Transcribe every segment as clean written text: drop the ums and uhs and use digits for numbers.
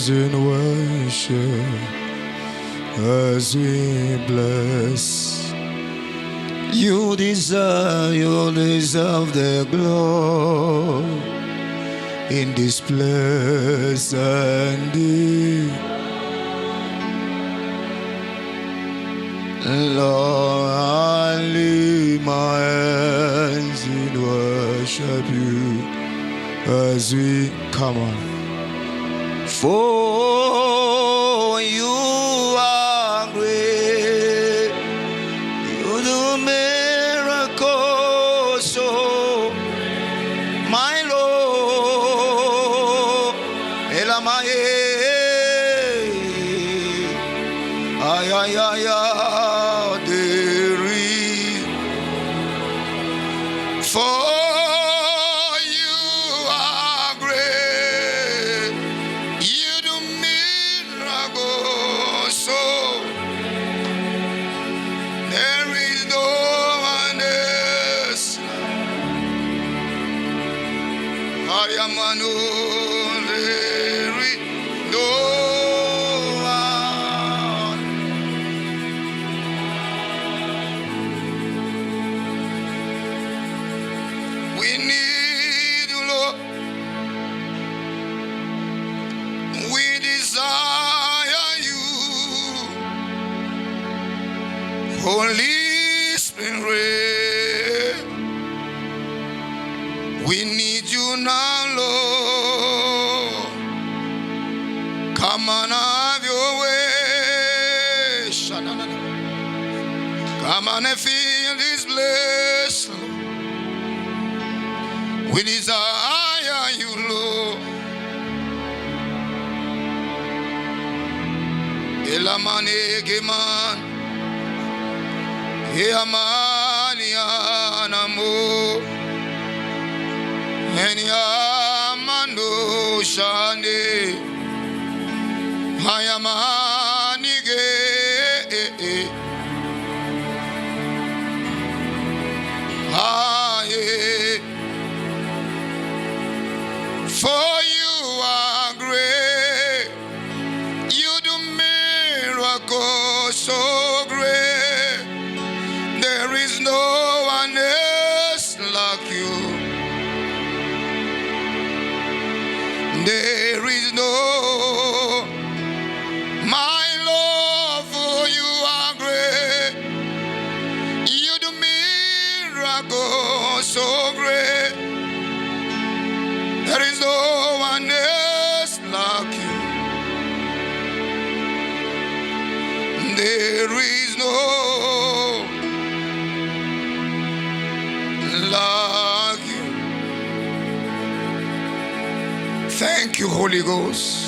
hands in worship as we bless. You deserve the glory in this place and day. Lord, I lift my hands in worship you as we come on. For you are great, you do miracles, so my Lord, Elamaye, ay, ay, ay, ay, there is. For you are great, you do miracles, so there is no one else. I am unknown, there is no one. We need you, Lord. We desire you, Holy Spirit. We need you now, Lord. Come on, have your way. Sha-na-na-na. Come on and fill this place, Lord. We desire you, Lord. Elamane geman, eamani anamo, eniamando shane, hayamani ge. For you are great, you do miracles so great. There is no one else like you. There is no, my Lord, for you are great. You do miracles so great. There is no one else like you. There is no like you. Thank you, Holy Ghost.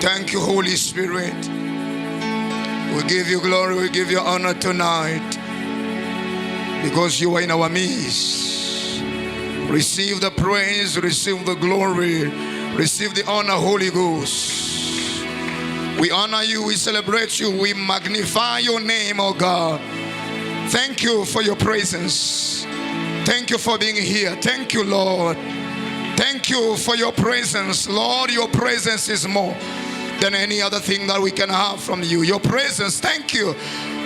Thank you, Holy Spirit. We give you glory, we give you honor tonight because you are in our midst. Receive the praise, receive the glory, receive the honor, Holy Ghost. We honor you, we celebrate you, we magnify your name, oh God. Thank you for your presence. Thank you for being here. Thank you, Lord. Thank you for your presence. Lord, your presence is more than any other thing that we can have from you. Your presence, thank you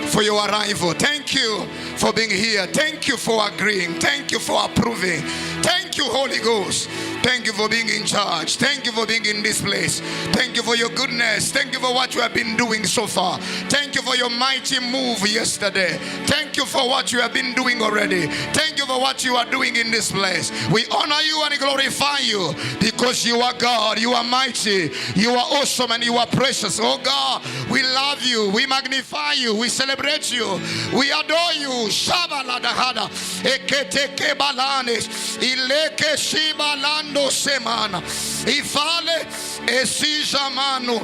for your arrival. Thank you for being here. Thank you for agreeing. Thank you for approving. Thank you, Holy Ghost. Thank you for being in charge. Thank you for being in this place. Thank you for your goodness. Thank you for what you have been doing so far. Thank you for your mighty move yesterday. Thank you for what you have been doing already. Thank you for what you are doing in this place. We honor you and glorify you because you are God. You are mighty. You are awesome and you are precious. Oh God, we love you. We magnify you. We celebrate you. We adore you. Shabaladahada. Eketeke balanes. Ileke shibalanda. Semana ifale esijamano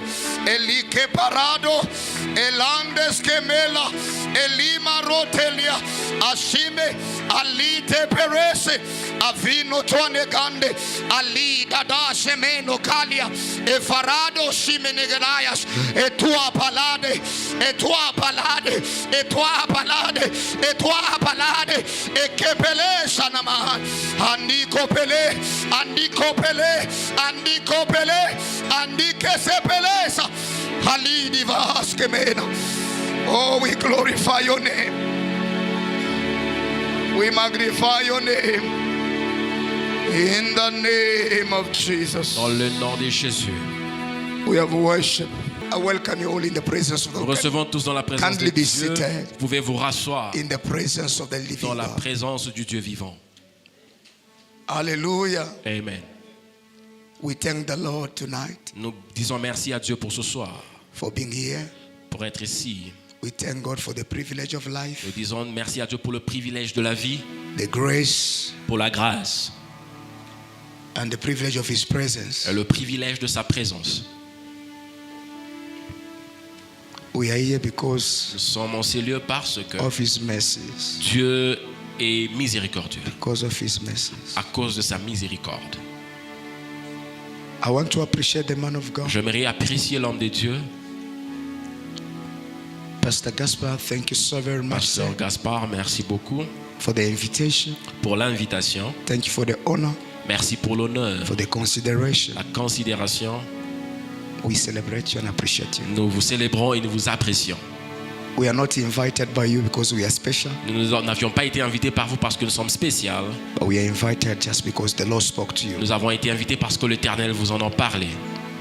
elike parado Elandes Kemela, Elima Rotelia, Ashime, Alite Perese, Avino Tuanegande, Ali Dada Shemeno Kalia, Efarado Shimenegayas, Etua Palade, Etua Palade, Etua Palade, Etua Palade, Ekepele Sanama, Andiko Pele, Andiko Pele, Andiko Pele, Andike Sepelesa, Halidi Vaskemena. Oh, we glorify your name. We magnify your name. In the name of Jesus. Dans le nom de Jésus. We have worship. I welcome you all in the presence of the Nous Lord. recevons tous dans la présence de Kindly be Dieu. seated. Vous pouvez vous rasseoir In the presence of the living dans la God. présence du Dieu vivant. Hallelujah. Amen. We thank the Lord tonight Nous disons merci à Dieu pour ce soir, for being here. pour être ici. We thank God for the privilege of life, Nous disons merci à Dieu pour le privilège de la vie, the grace, pour la grâce and the privilege of His presence. et le privilège de sa présence. We are here because Nous sommes en ces lieux parce que of His mercies. Dieu est miséricordieux, Because of His mercies. à cause de sa miséricorde. I want to appreciate the man of God. J'aimerais apprécier l'homme de Dieu, Pastor Gaspar, thank you so very much, Pasteur sir, Gaspard. Merci beaucoup for the invitation. pour l'invitation. Thank you for the honor, Merci pour l'honneur, for the consideration. la considération. We celebrate you and appreciate you. Nous vous célébrons et nous vous apprécions. We are not invited by you because we are special, Nous n'avions pas été invités par vous parce que nous sommes spéciaux. but we are invited just because the Lord spoke to you. Nous avons été invités parce que l'Éternel vous en a parlé.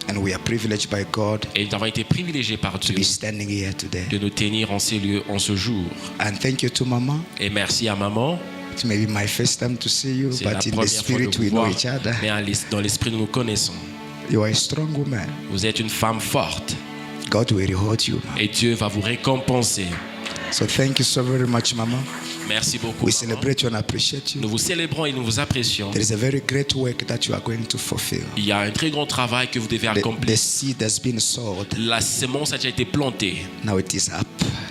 And we are privileged by God Et nous avons été privilégiés par to Dieu be standing here today. de nous tenir en ces lieux en ce jour. And thank you to Mama. Et merci à maman. It may be my first time to see you, C'est la but in the première fois de spirit vous we know voir. each other. Mais dans l'esprit, nous nous connaissons. You are a strong woman. Vous êtes une femme forte. God will reward you. Et Dieu va vous récompenser. So thank you so very much, Mama. Merci beaucoup. We maman. celebrate you and appreciate Nous you. vous célébrons et nous vous apprécions. There is a very great work that you are going to fulfill. Il y a un très grand travail que vous devez The accomplir. seed has been sowed. La sémence a déjà été plantée. Now it is up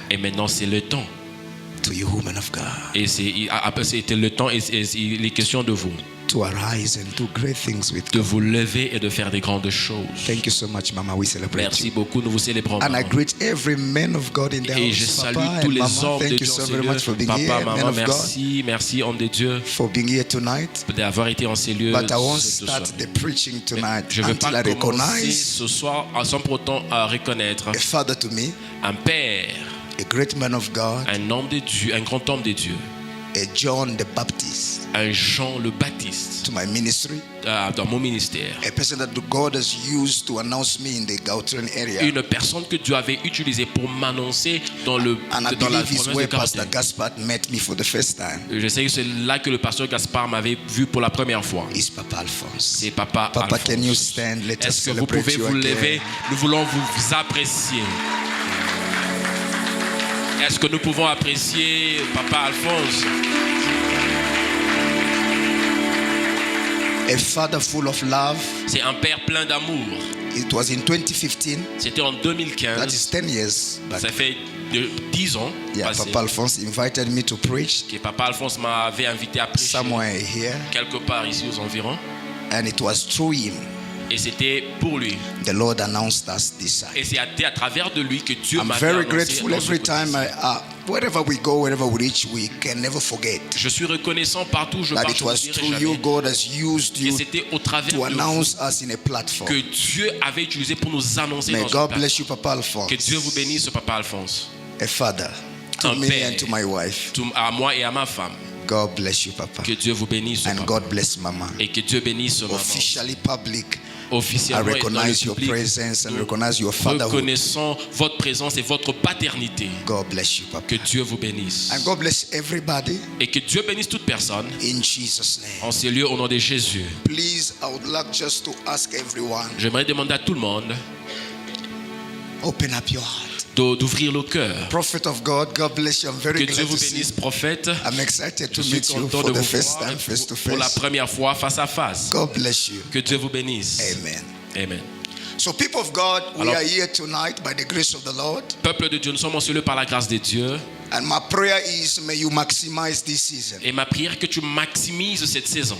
Et maintenant, c'est le temps. to you, woman of God, Et c'était le temps et il est question de vous. to arise and do great things with De God. vous lever et de faire des grandes choses. Thank you so much, Mama. We celebrate Merci you. beaucoup, nous vous célébrons. And I maman. greet every man of God in the Et je house. salue Papa tous and les Mama, hommes de thank you Dieu en so ces very lieux. much for being Papa, here, man maman, of God, merci homme de Dieu for being here tonight. d'avoir été en ces lieux But I won't ce soir. start the preaching tonight Je ne veux until pas I commencer recognize ce soir sans pour autant reconnaître a father to me, un père, a great man of God, un homme de Dieu, un grand homme de Dieu, a John the Baptist un Jean le Baptiste to my ministry, dans mon ministère. a person that God has used to announce me in the Gauteng area. Une personne que Dieu avait utilisée pour m'annoncer dans And I la believe it's province de where Pastor Gauteng. Gaspard met me for the first time. Je sais que c'est là que le pasteur Gaspard m'avait vu pour la première fois. It's Papa Alphonse. C'est Papa Papa, Alphonse. can you stand? Let us Est-ce que vous celebrate pouvez you vous again. lever? Nous voulons vous apprécier. Est-ce que nous pouvons apprécier Papa Alphonse? A father full of love. C'est un père plein d'amour. It was in 2015. C'était en That 2015. is 10 years back. Ça fait 10 ans Yeah, passés Papa Alphonse invited me to preach que Papa Alphonse m'avait invité à prêcher somewhere here, quelque part ici aux environs. and it was through him Et c'était pour lui. the Lord announced us this side. Et c'est à travers de lui que Dieu I'm m'avait very annoncé grateful dans ce every côté. time wherever we go, wherever we reach, we can never forget Je suis reconnaissant partout où je that pars, it je ne was dirai through jamais you God has used que you c'était au travers to de vous announce us in a platform. que Dieu avait utilisé pour nous annoncer May dans God une bless you, Papa plateforme. Que Dieu vous Alphonse, bénisse, Papa Alphonse. a father to Un me père. and to my wife. À moi et à ma femme. God bless you, Papa, Que Dieu vous bénisse, and Papa. God bless Mama. Et que Dieu bénisse maman. Officially public, I Officiellement et dans le recognize your public, presence and nous recognize your fatherhood. reconnaissons votre présence et votre paternité. God bless you, Papa. Que Dieu vous bénisse. And God bless everybody Et que Dieu bénisse toute personne in Jesus' name. en ces lieux au nom de Jésus. Please, I would like just to ask everyone, J'aimerais demander à tout le monde open up your heart. d'ouvrir le cœur. Prophet of God, God bless you. I'm Que very Dieu glad vous to see bénisse, you. prophète. I'm excited Je to suis meet you content for de the vous first voir time, face to pour la face. première fois face à face. God bless you. Que Dieu vous bénisse. Amen. Amen. So people of God, we Alors- are here tonight by the grace of the Lord. Peuple de Dieu, nous sommes mentionné par la grâce de Dieu. And my prayer is, may you maximize this season. Et ma prière est que tu maximises cette saison.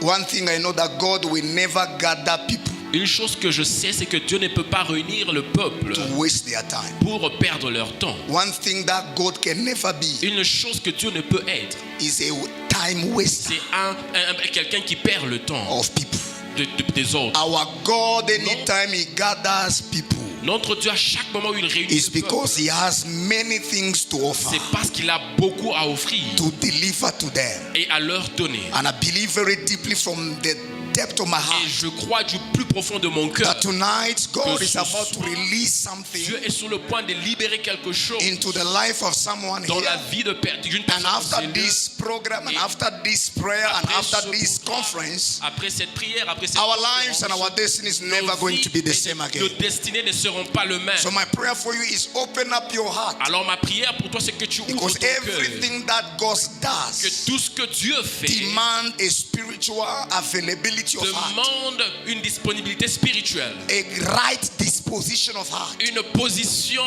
One thing I know, that God will never gather people Une chose que je sais, c'est que Dieu ne peut pas réunir le peuple to waste their time. pour perdre leur temps. One thing that God can never be Une chose que Dieu ne peut être, is a time waster c'est quelqu'un qui perd le temps of people. des autres. Our God, anytime He gathers people, Notre Dieu, à chaque moment où il réunit is le peuple, because He has many things to offer c'est parce qu'il a beaucoup à offrir to deliver to them. et à leur donner. And I believe very deeply from the depth of my Et heart je crois du plus profond de mon cœur, that tonight God que is ce about to soir, release something Dieu est sur le point de libérer quelque chose into the life of someone dans la here. vie d'une And personne. after C'est this program, and after this prayer, and Après after ce this programme, conference, après cette prière, après cette our lives and our destiny is never going to be the same again. nos destinées ne seront pas le même. So my prayer for you is open up your heart, Alors ma prière pour toi, c'est que tu ouvres because ton cœur. everything that God Que does tout ce que Dieu fait demand a spiritual availability of heart, demande une disponibilité spirituelle, a right disposition of heart. une position,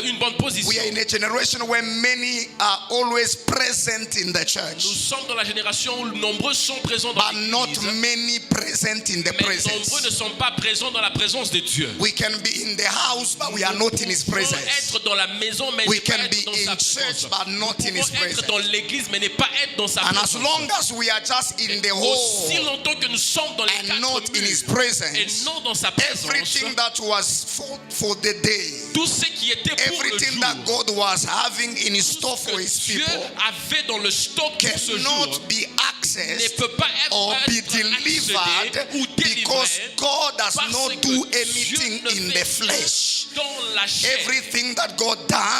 une bonne position. We are in a generation where many are always present in the Nous church, sommes dans la génération où nombreux sont présents dans but not l'église, many present in the mais nombreux ne presence. sont pas présents dans la présence de Dieu. We can be in the house, but we are not in His Nous pouvons presence. être dans la maison, mais We ne pas can être be dans in sa church, présence. but not Nous in His pouvons être presence. dans l'église, mais ne pas être dans sa And as présence. long as we are just in the Aussi hall longtemps que nous sommes dans les and quatre not in His murs et presence, non dans sa présence, everything that was for the day, tout ce qui était pour le everything jour, that God was having in His store tout for ce His que Dieu people avait dans le stock pour ce jour cannot be ne accessed peut pas or être be accédé delivered ou because délivré God does parce not que do Dieu anything ne in fait the flesh. dans la chair. Everything that God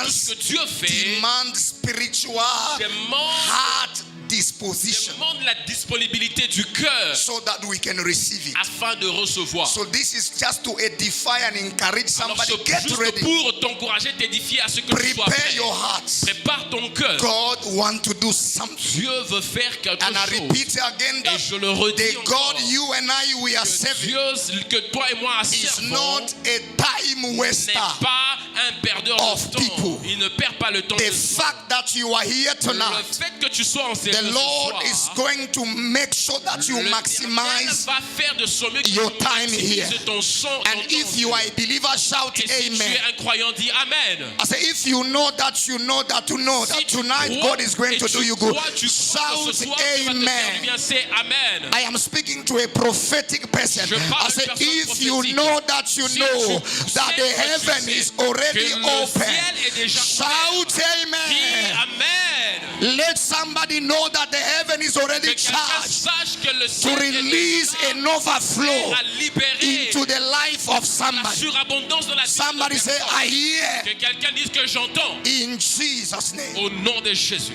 Ce does que Dieu fait demands spiritual demande, heart disposition demande la disponibilité du cœur so that we can receive it. afin de recevoir. So this is just to edify and encourage Alors somebody. c'est Get juste ready. pour t'encourager, t'édifier à ce que tu sois Prepare prêt. your hearts. Prépare ton cœur. God wants to do something. Dieu veut faire quelque And I chose. repeat again Et that je le redis the encore. God you and I we are Que serving Dieu, que toi et moi is servons, not a time n'est waster. pas un perdeur of de temps. people. Il ne perd pas le temps The de soi. fact that you are here Le tonight, fait que tu sois en the ce Lord soir, is going to make sure that you l'Éternel maximize. va faire de son mieux que your tu time maximises here. ton son. And if you are a believer, shout Et si tu amen. es un croyant, dis Amen. I say, if you know that you know that to know that Si tu tonight crois God is going et to tu do you good, crois que shout ce soir, Dieu va te faire du amen. bien, c'est Amen. I am speaking to a prophetic person. Je parle I à une say, personne if you prophétique. know that you Si know tu that sais the que tu heaven sais is already que le open, ciel est déjà shout Dis amen. Amen. Let somebody know that the heaven is already Que quelqu'un charged sache que le to ciel est release déjà an overflow à libérer into the life of la somebody. surabondance de la vie de Somebody say, personne. I hear. Que quelqu'un dise que j'entends In Jesus' name. au nom de Jésus.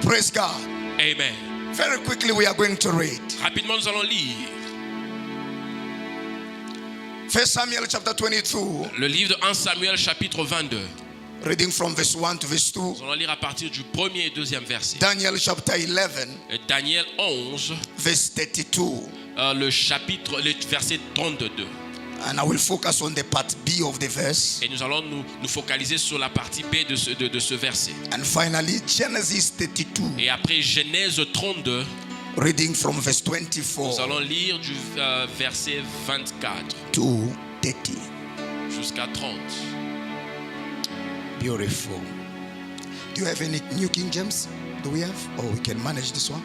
Praise God. Amen. Very quickly, we are going to read. Rapidement, nous allons lire 1 Samuel chapter 22, le livre de 1 Samuel chapitre 22. reading from verse 1 to verse 2. Nous allons lire à partir du premier et deuxième verset. Daniel chapter 11, Et Daniel 11, verse 32. le verset 32. And I will focus on the part B of the verse. Et nous allons nous focaliser sur la partie B de ce verset. And finally, Genesis 32, Et après Genèse 32, reading from verse nous 24 allons lire du verset 24 to 30. jusqu'à 30. Beautiful. Do you have any New King James? Do we have? Oh, we can manage this one.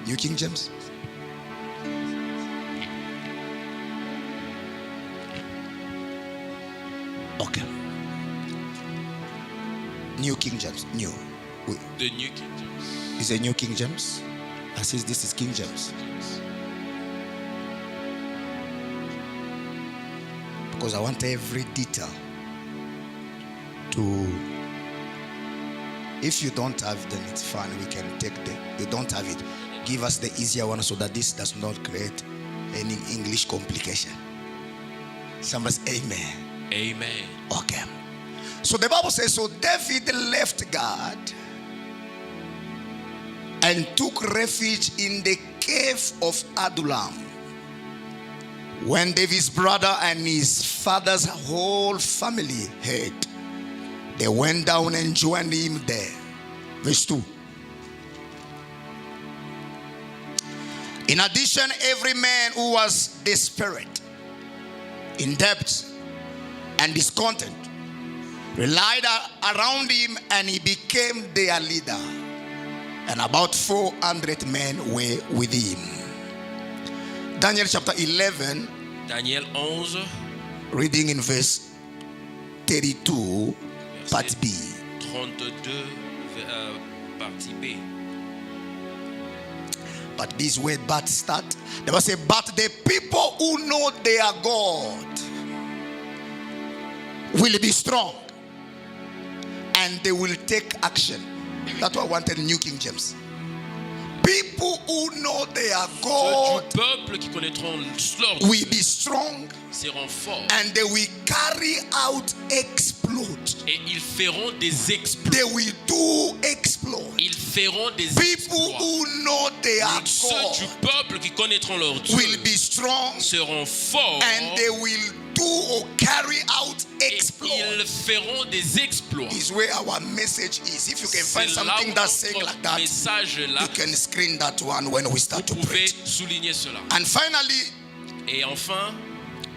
New King James. Okay. New King James. New. The New King James. Is a New King James? I says this is King James. Because I want every detail to. If you don't have, then it's fine. We can take the. You don't have it. Give us the easier one so that this does not create any English complication. Somebody say amen. Amen. Okay. So the Bible says, so David left God and took refuge in the cave of Adullam. When David's brother and his father's whole family heard, they went down and joined him there. Verse 2. In addition, every man who was desperate, in debt, and discontent relied around him, and he became their leader. And about 400 men were with him. Daniel chapter 11, Daniel 11, reading in verse 32, part B. 32, partie B. But this word "but" start. They will say, but the people who know their God will be strong, and they will take action. That's what I wanted in New King James. People who know their God Du peuple qui connaîtront leur will be strong, seront forts and they will carry out exploits. et ils feront des exploits. They will do exploits. Ils feront des People exploits. who know their Ceux du God peuple qui connaîtront leur Dieu will be strong, seront forts and they will do or carry out et exploits. ils feront des exploits. Is where our message is. If you can find C'est là something où that's saying notre like that, message est là. you can screen that one when we start to Vous pouvez preach. souligner cela. And finally, Et enfin,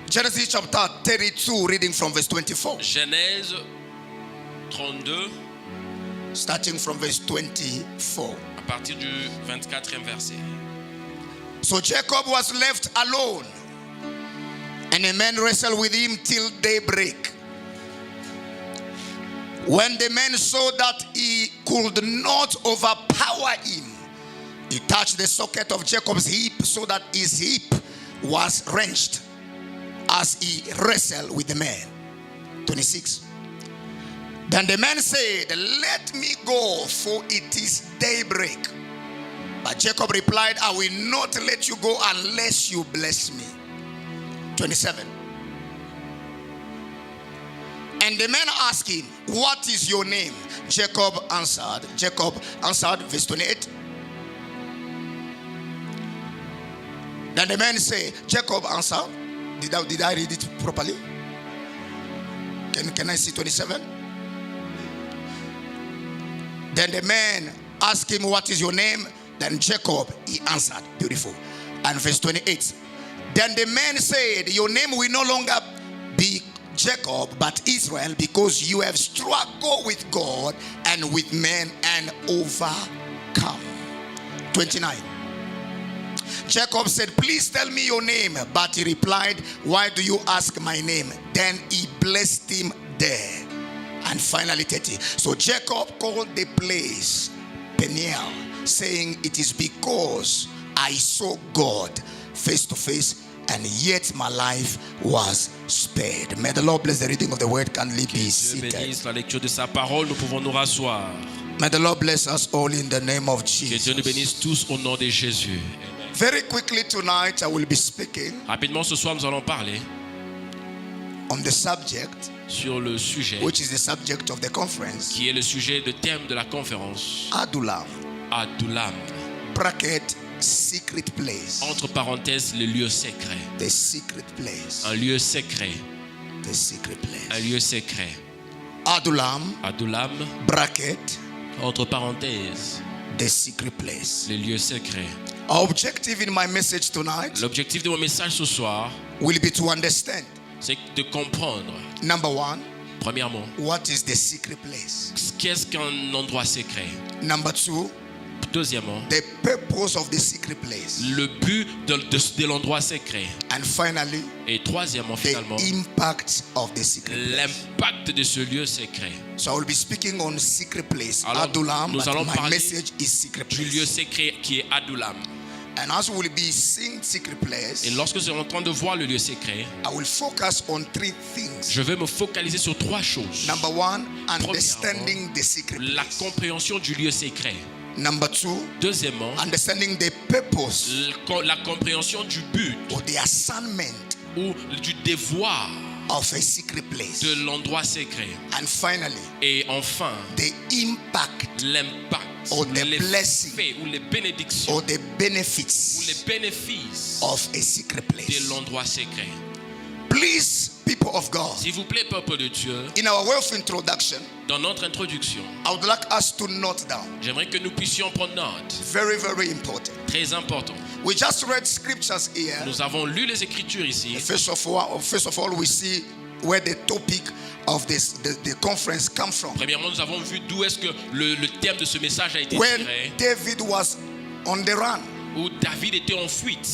Genesis chapter 32, reading from verse 24, Genèse 32, starting from verse 24. à partir du 24e verset. So Jacob was left alone, and a man wrestled with him till daybreak. When the man saw that he could not overpower him, he touched the socket of Jacob's hip, so that his hip was wrenched as he wrestled with the man. 26. Then the man said, let me go, for it is daybreak. But Jacob replied, I will not let you go unless you bless me. 27. And the man asked him, what is your name? Jacob answered, verse 28. Then the man said, Jacob answered. Did I read it properly? Can I see 27? Then the man asked him, what is your name? Then Jacob, he answered. Beautiful. And verse 28. Then the man said, your name will no longer be Jacob, but Israel, because you have struggled with God and with men and overcome. 29. Jacob said, please tell me your name. But he replied, why do you ask my name? Then he blessed him there. And finally 30. So Jacob called the place Peniel, saying, it is because I saw God face to face, and yet my life was spared. May the Lord bless the reading of the word. Kindly be Dieu seated. bénisse la lecture de sa parole. Nous pouvons nous rasseoir. May the Lord bless us all in the name of Que Dieu nous Jesus. bénisse tous au nom de Jésus. Very quickly tonight, I will be speaking Rapidement, ce soir, nous allons parler on the subject, sur le sujet which is the subject of the conference, qui est le sujet de thème de la conférence. Adullam, Adullam. bracket, secret place. Entre parenthèses, le lieu secret. The secret place. Un lieu secret. The secret Un place. lieu secret. Adullam, Adullam. bracket, Entre parenthèses, the secret place. le lieu secret. Our objective in my message tonight L'objectif de mon message ce soir, will be to understand, c'est de comprendre, number one, premièrement, what is the secret place. qu'est-ce qu'un endroit secret. Number two, Deuxièmement, the purpose of the secret place. le but de l'endroit secret. And finally, Et troisièmement, the finalement, impact of the secret place. l'impact de ce lieu secret. So I will be speaking on secret place, Alors, Adullam, nous but allons my parler message is secret Du lieu place. secret qui est Adullam. And as we will be seeing secret place, Et lorsque nous sommes en train de voir le lieu secret, I will focus on three things. je vais me focaliser sur trois choses. Number one, understanding the secret La place. compréhension du lieu secret. Number two, Deuxièmement, understanding the purpose la compréhension du but or the assignment ou du devoir of a secret place. de l'endroit secret. And finally, Et enfin, the impact l'impact or the les blessing faits ou les bénédictions or the ou benefits les bénéfices of a secret de place. l'endroit secret. Please, people of God, S'il vous plaît, peuple de Dieu, in our way of introduction, dans notre introduction, I would like us to note down. j'aimerais que nous puissions prendre note. Very, very important. Très important. We just read scriptures here. Nous avons lu les Écritures ici. First of all, we see where the topic of the conference come from. Premièrement, nous avons vu d'où est-ce que le thème de ce message a été When tiré. David was on the run Où David était en fuite.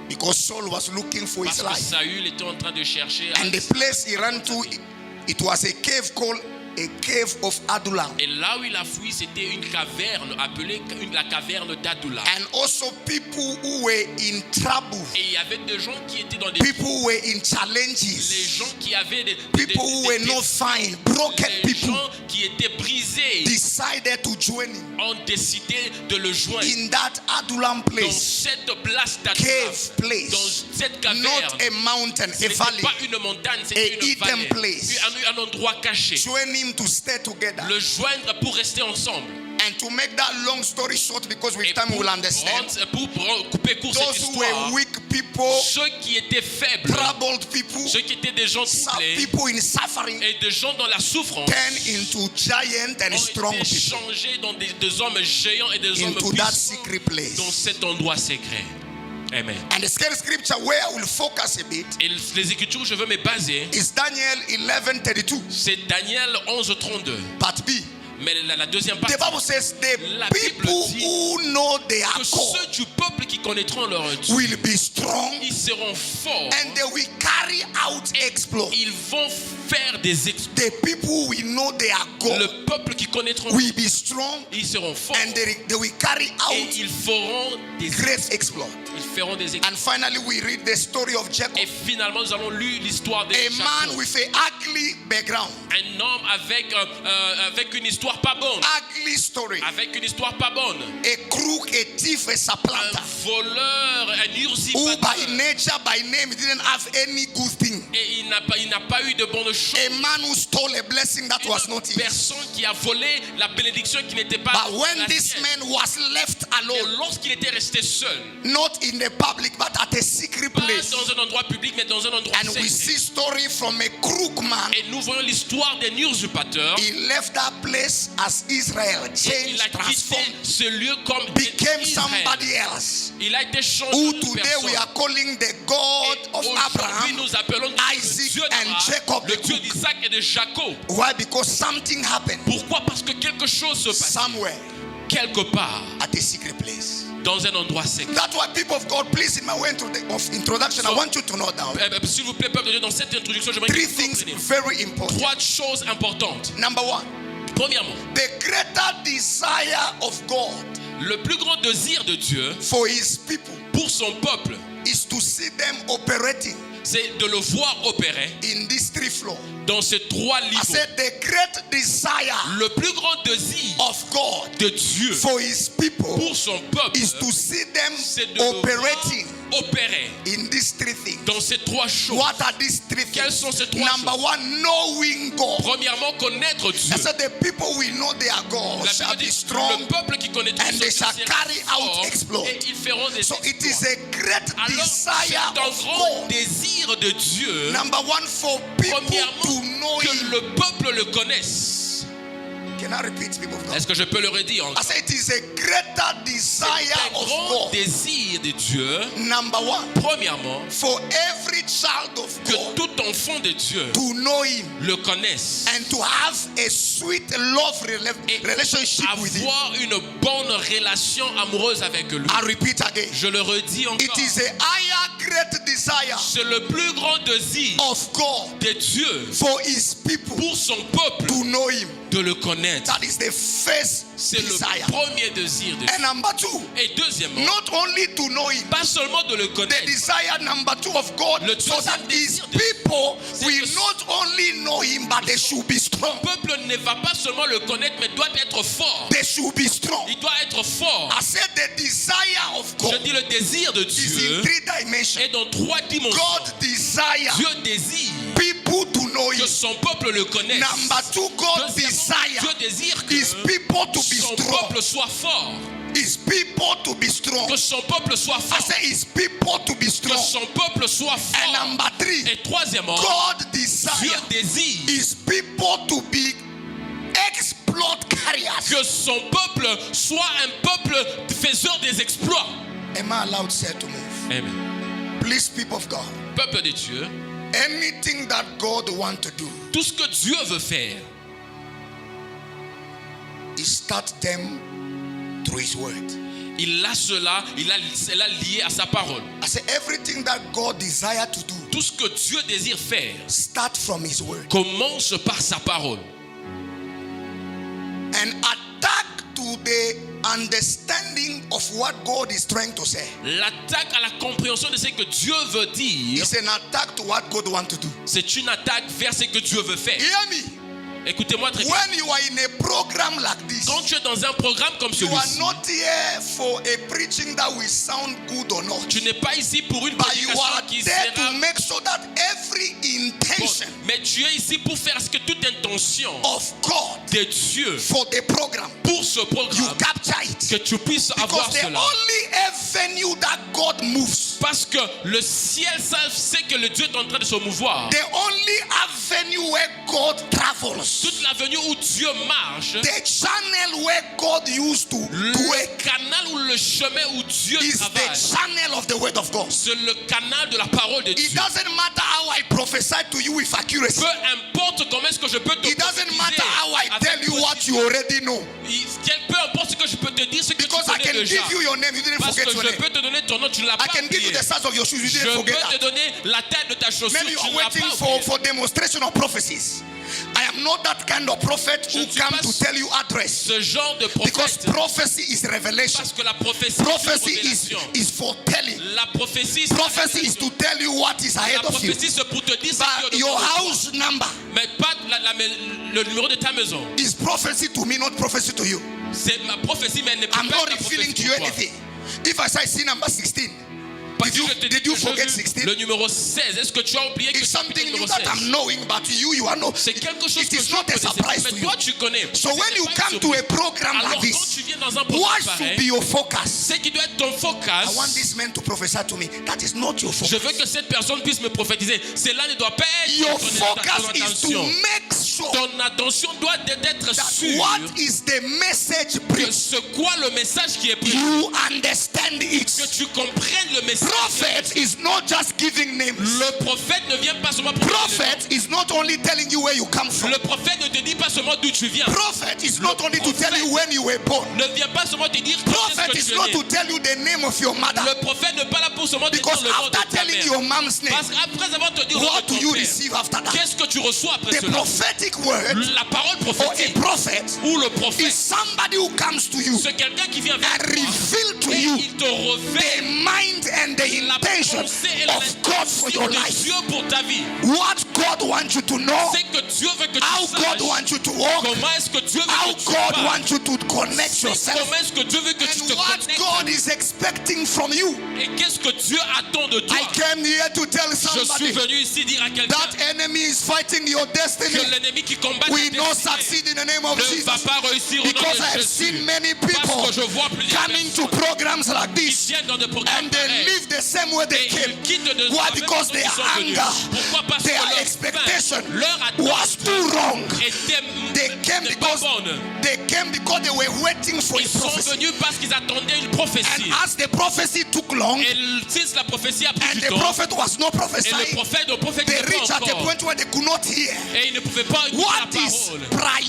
because Saul was looking for Parce his que life. Saül était en train de chercher. And the place he ran to, it was a cave called a cave of Adullam. Et là où il a fui, c'était une caverne appelée la caverne d'Adullam. And also people who were in trouble, Et il y avait des gens qui étaient dans des people who were in les challenges, gens qui avaient des people who were not fine, broken les people gens qui étaient brisés decided to join him ont décidé de le joindre in that Adullam dans place, cette place d'Adullam, cave place, dans cette not caverne. a mountain, Ce a n'était valley. pas une montagne, c'était a une hidden vallée, place. un endroit caché. Join him to stay together. Le joindre pour rester ensemble. And to make that long story short, because with Et time we pour will understand, couper court cette those who were histoire, weak people, ceux qui étaient faibles, troubled people, ceux qui étaient des gens some troublés people in suffering, et des gens dans la souffrance turn into giant and strong ont été people changés dans des hommes géants et des hommes into that puissants secret dans place. cet endroit secret. Amen. And the scary scripture where I will focus a bit Et les Écritures où je veux me baser, is Daniel 11:32, c'est Daniel 11:32. part B. Mais la deuxième partie, The Bible says La the Bible people dit who know their que God ceux du peuple qui connaîtront leur Dieu, will be strong ils seront forts and they will carry out exploits. ils vont faire des exploits. The people who will know their God Le peuple qui connaîtront will be strong ils seront forts and they will carry et out ils feront des great exploits. Ils feront des exploits. And finally, we read the story of Jacob, Et finalement, nous allons lire l'histoire de a man Jacob. with an ugly background, Un homme avec une histoire pas bonne. ugly story, Avec une histoire pas bonne. a crook, a thief, a Un supplanter, voleur, un who usurpateur. by nature, by name, didn't have any good thing. Et il n'a pas eu de bonnes choses. A man who stole a blessing that was not Une his. personne qui a volé la bénédiction qui n'était pas But when la this sienne. man was left Et alone, lorsqu'il était resté seul, not in the public, but at a secret pas place, dans un endroit public, mais dans un endroit and we secret. see story from a crook man, Et nous voyons l'histoire d'un usurpateur. he left that place as Israel, Et il changed, a quitté transformed, ce lieu comme became Israël. somebody else. Il a été changé Who de today personne. we are calling the God Et of aujourd'hui, Abraham. nous appelons Isaac le Dieu and d'Abraham, Jacob le the Dieu cook. d'Isaac et de Jacob. Why? Because something happened Pourquoi? Parce que quelque chose se passe somewhere quelque part at a secret place. dans un endroit secret. That's why people of God, please, in my way of introduction, I want you to know down S'il vous plaît, peuple de Dieu, dans cette introduction, j'aimerais que three vous things compreniez very important. trois choses importantes. Number one, Premièrement, the greater desire of God le plus grand désir de Dieu for his people pour son peuple, is to see them operating c'est de le voir opérer in these three floors. dans ces trois I niveaux. said the great desire Le plus grand désir of God de Dieu for his people pour son peuple, is to see them c'est de le voir operating opérer in these three things. dans ces trois choses. What are these three Quelles things? sont ces trois Number choses? one, knowing God. Premièrement, connaître Dieu. I said the people will know their God La shall Bible be dit, strong, le peuple qui connaît Dieu and they shall sera carry out fort exploits. et ils feront des So it is exploits. a great Alors, c'est desire un of grand God. désir de Dieu, Number one, for people premièrement, to know que Him. le peuple le connaisse. Can I repeat, people of God? Est-ce que je peux le redire I encore? said it is a greater C'est desire un of grand God. désir de Dieu, Number one, premièrement, for every child of que God tout enfant de Dieu to know Him le connaisse. and to have a sweet love Et relationship with Him. avoir une bonne relation amoureuse avec lui. I repeat again. Je le redis It encore. is a higher great desire C'est le plus grand désir of God de Dieu for His people pour son peuple to know Him. de le connaître. That is the first C'est le desire. premier désir de Dieu. And number two, Et deuxièmement, not only to know Him, pas seulement de le the connaître. desire number two of God, Le so that deuxième His désir de- people c'est will que- not only know Him, but they should be strong. Le peuple ne va pas seulement le connaître, mais doit être fort. They should be strong. Il doit être fort. I said the desire of Je God dis le désir de is in Dieu three dimensions. est dans trois dimensions. God desires desires Dieu désire people to know que him. son peuple le connaisse. Number two, God Deuxièmement, Dieu desires désire que his people to be son strong. peuple soit fort. His people to be strong. Que son peuple soit I fort. say his people to be Que strong. son peuple soit And fort. number three, Et troisièmement, God Dieu desires désire his people to be exploit carriers. que son peuple soit un peuple faiseur des exploits. Am I allowed, sir, to move? Amen. Please, people of God. Peuple de Dieu, Anything that God wants to do, tout ce que Dieu veut faire, He starts them through His word. il a cela, il a cela lié à sa parole. I say everything that God desires to do, Tout ce que Dieu désire faire start from His word. commence par sa parole. An attack to the understanding of what God is trying to say. L'attaque à la compréhension de ce que Dieu veut dire, It's an attack to what God wants to do. c'est une attaque vers ce que Dieu veut faire. Hear me. Écoutez-moi très bien. When you are in a program like this, Quand tu es dans un programme comme you are celui-ci, not here for a preaching that will sound good or not. tu n'es pas ici pour une But you prédication are qui there sera to make sure that every intention bonne. Mais tu es ici pour faire ce que toute intention of God de Dieu for the program, pour ce you programme, capture it. que tu puisses avoir Because the cela. only avenue that God moves, Parce que le ciel sait que le Dieu est en train de se mouvoir. the only avenue where God travels, Toute l'avenue où Dieu marche, the channel where God used to le work canal ou le chemin où Dieu is the travaille, channel of the word of God. c'est le canal de la parole de It Dieu. doesn't matter how I prophesy to you with accuracy. Peu importe comment est-ce que je peux te It doesn't matter prophétiser how I avec tell you what you already know. Peu importe ce que je peux te dire, ce que tu Because I connais can déjà. give you your name, you didn't Parce que forget your je name. peux te donner ton nom, tu ne l'as I pas can give you oublié. the size of your shoes, you Je didn't peux forget te that. donner la taille de ta chaussure, Maybe you tu are ne l'as waiting pas for oublié. demonstration of prophecies. I am not that kind of prophet Je who ne suis come pas to tell you address. Ce genre de Because prophète, prophecy is revelation. parce que la prophétie Prophecy est une révélation. is foretelling. La prophétie, c'est la Prophecy is to révélation. tell you what is ahead La of you. prophétie, c'est pour te dire ce qui est But au-dedans your de toi. house number Mais pas le numéro de ta maison. is prophecy to me, not prophecy to you. C'est ma prophétie, mais elle n'est pas I'm ta not prophétie revealing to pour you toi. anything. If I say see number 16, Parce did que je te dis you que forget j'ai vu 16? le numéro 16. Est-ce que tu as oublié que It's tu as something le new numéro that 16? I'm knowing, but you are not. C'est quelque chose It que is je not a connaissais pas, surprise mais to toi you. tu connais. So when Ce you n'est pas come une to a surprise. program Alors like quand this, tu viens dans un what programme should pareil, be your focus? ce qui doit être ton I focus, want this man to prophesy to me. That is not your je focus. veux que cette personne puisse me prophétiser. Cela ne doit pas être Your ton focus is to attention. make sure Ton attention doit être that sûre what is the message que preached, c'est quoi le message qui est pris. you understand Que it. tu comprennes le message. Prophet is not just giving names. Le prophète ne vient pas seulement pour te donner Prophet is not only telling you where you come le from. nom. Le prophète ne te dit pas seulement d'où tu viens. Prophet is not only to tell you when you were born. Ne vient pas seulement te dire quand Prophet est-ce is que tu not es to né. tell you the name of your mother. Le prophète n'est pas là pour seulement te dire Because le nom de after ta telling mère. your mom's name, Parce qu'après avoir te dit le nom what de do ton you père, receive after that? qu'est-ce que tu reçois après The cela? prophetic word La parole or a prophétique prophet ou le is prophète, somebody who comes to you c'est quelqu'un qui vient vers and toi reveal to et you il te the révèle mind and the la intention pensée et of God for l'intention your de life. Dieu pour ta vie. What God wants you to know, C'est que Dieu veut que how tu God saches wants you to walk, comment est-ce que Dieu veut how que tu God parles. wants you to connect C'est yourself, comment est-ce que Dieu veut que tu te and what connectes. God is expecting from you. Et qu'est-ce que Dieu attend de toi? I came here to tell Je suis somebody venu ici dire à quelqu'un that enemy is fighting your destiny. que l'ennemi qui combat ta We not destinée succeed in the name of ne Jesus. va pas réussir au nom Because I de have Jésus. seen many Parce people que je vois plusieurs coming to personnes programs like qui this viennent dans des programmes and they pareils. live the same way they Et came. ils quittent de Why? la même Because façon their qu'ils sont venus. anger, Pourquoi? Parce que their leur expectation faim, leur was attente too wrong. They came n'était pas because bonne. they were waiting for a Ils sont prophecy. venus parce qu'ils attendaient une And prophétie. as the prophecy took long Et si la prophétie a pris and du the temps, prophet was not et le prophesying, prophète ne they prophétisait reached pas at a encore, point where they could not hear. et il ne pouvait pas écouter What la is parole.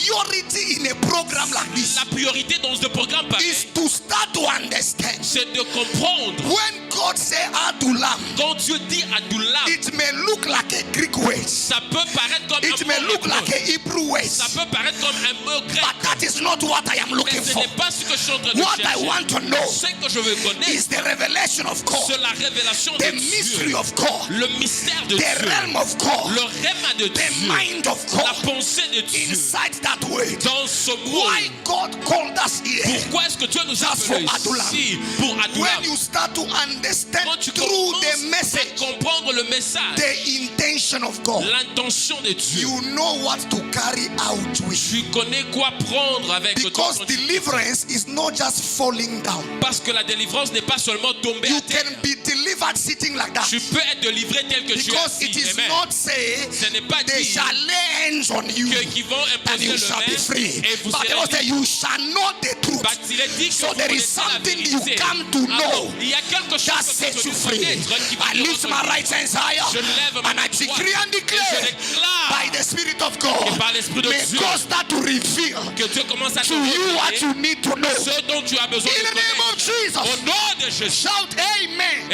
priority in a program like this La priorité dans ce programme pareil, is to start to understand. c'est de comprendre. When God say Adulam, Quand Dieu dit Adullam, it may look like a Greek word. ça peut paraître comme It un may mot look like hébreu. a Hebrew word. Ça peut paraître comme un mot grec. But that is not what I am Mais looking ce for. n'est pas ce que je suis en train de What I chercher. want to know Ce que je veux connaître, is the revelation of God, c'est la révélation the de mystery Dieu, of God, le mystère de the Dieu, realm of God, le rêve de the Dieu, mind of la God pensée de Dieu. inside that word. Dans ce mot, Why God called us here. pourquoi est-ce que Dieu nous a Just for appelés Adulam. ici pour Adulam? When you start to understand Quand tu through the commences message à comprendre le message, the intention of God, l'intention de Dieu, you know what to carry out with. tu connais quoi prendre avec toi. Because quand tu- deliverance is not just falling down. Parce que la délivrance n'est pas seulement tomber You à terre. can be delivered sitting like that. Tu peux être délivré tel que tu es Because it assis. is Amen. not say Ce n'est pas they dit shall lay hands on you qu'ils vont and imposer you le shall be main free. et vous But they will serez say you shall know the truth. But il est dit que So vous there is connaissez la something you vérité. come to know Alors, il y a quelque chose that que sets tu you dois free. connaître qui va I te lift my retenir. right hand higher Je lève ma and I droite decree and et je declare déclare by the Spirit of God, et par l'Esprit de may Dieu God start to reveal que Dieu commence à te to you what révéler you need to know. ce dont tu as besoin In de the name of connaître. Jesus. Au nom de Jésus. Shout amen.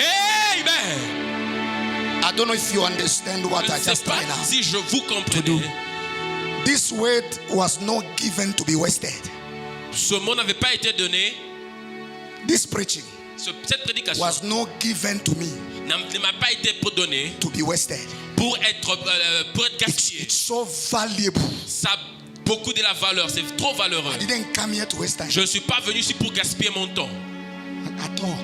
Amen. I don't know if you understand what Je I ne sais just pas tried out. si je vous do. comprenais. This word was not given to be wasted. Ce mot n'avait pas été donné. This preaching Cette prédication was not given to me ne m'a pas été donnée to be wasted. pour être gaspillé. It's so valuable. Ça a beaucoup de la valeur. C'est trop valeureux. I didn't come here to waste time Je ne suis pas venu ici pour gaspiller mon temps. at all.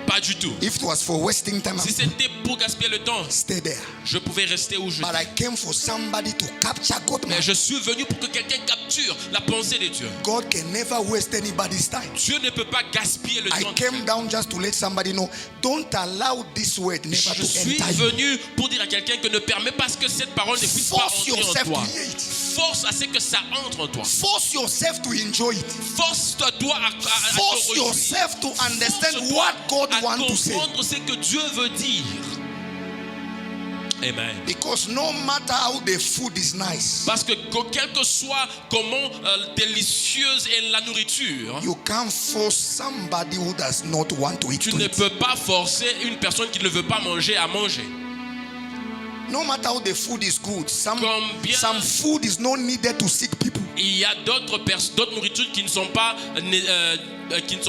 Pas du tout. If it was for wasting time, Si c'était pour gaspiller le temps, stay there. je pouvais rester où je But I came for somebody to capture God. Mais je suis venu pour que quelqu'un capture la pensée de Dieu. God can never waste anybody's time. Dieu ne peut pas gaspiller le I temps. came down just to let somebody know. Don't allow this word never Je to suis enter you. venu pour dire à quelqu'un que ne permet pas que cette parole ne puisse pas Force entrer en yourself toi. to hear it. Force à ce que ça entre en toi. Force yourself to enjoy it. Force-toi à Force te réjouir. yourself to understand Force-toi what God à wants to say. comprendre ce que Dieu veut dire. Amen. Because no matter how the food is nice, Parce que quel que soit comment délicieuse est la nourriture, you can't force somebody who does not want to eat. tu To ne eat. peux pas forcer une personne qui ne veut pas manger à manger. No matter how the food is good, some Combien- food is not needed to sick people. Il y a d'autres nourritures qui ne sont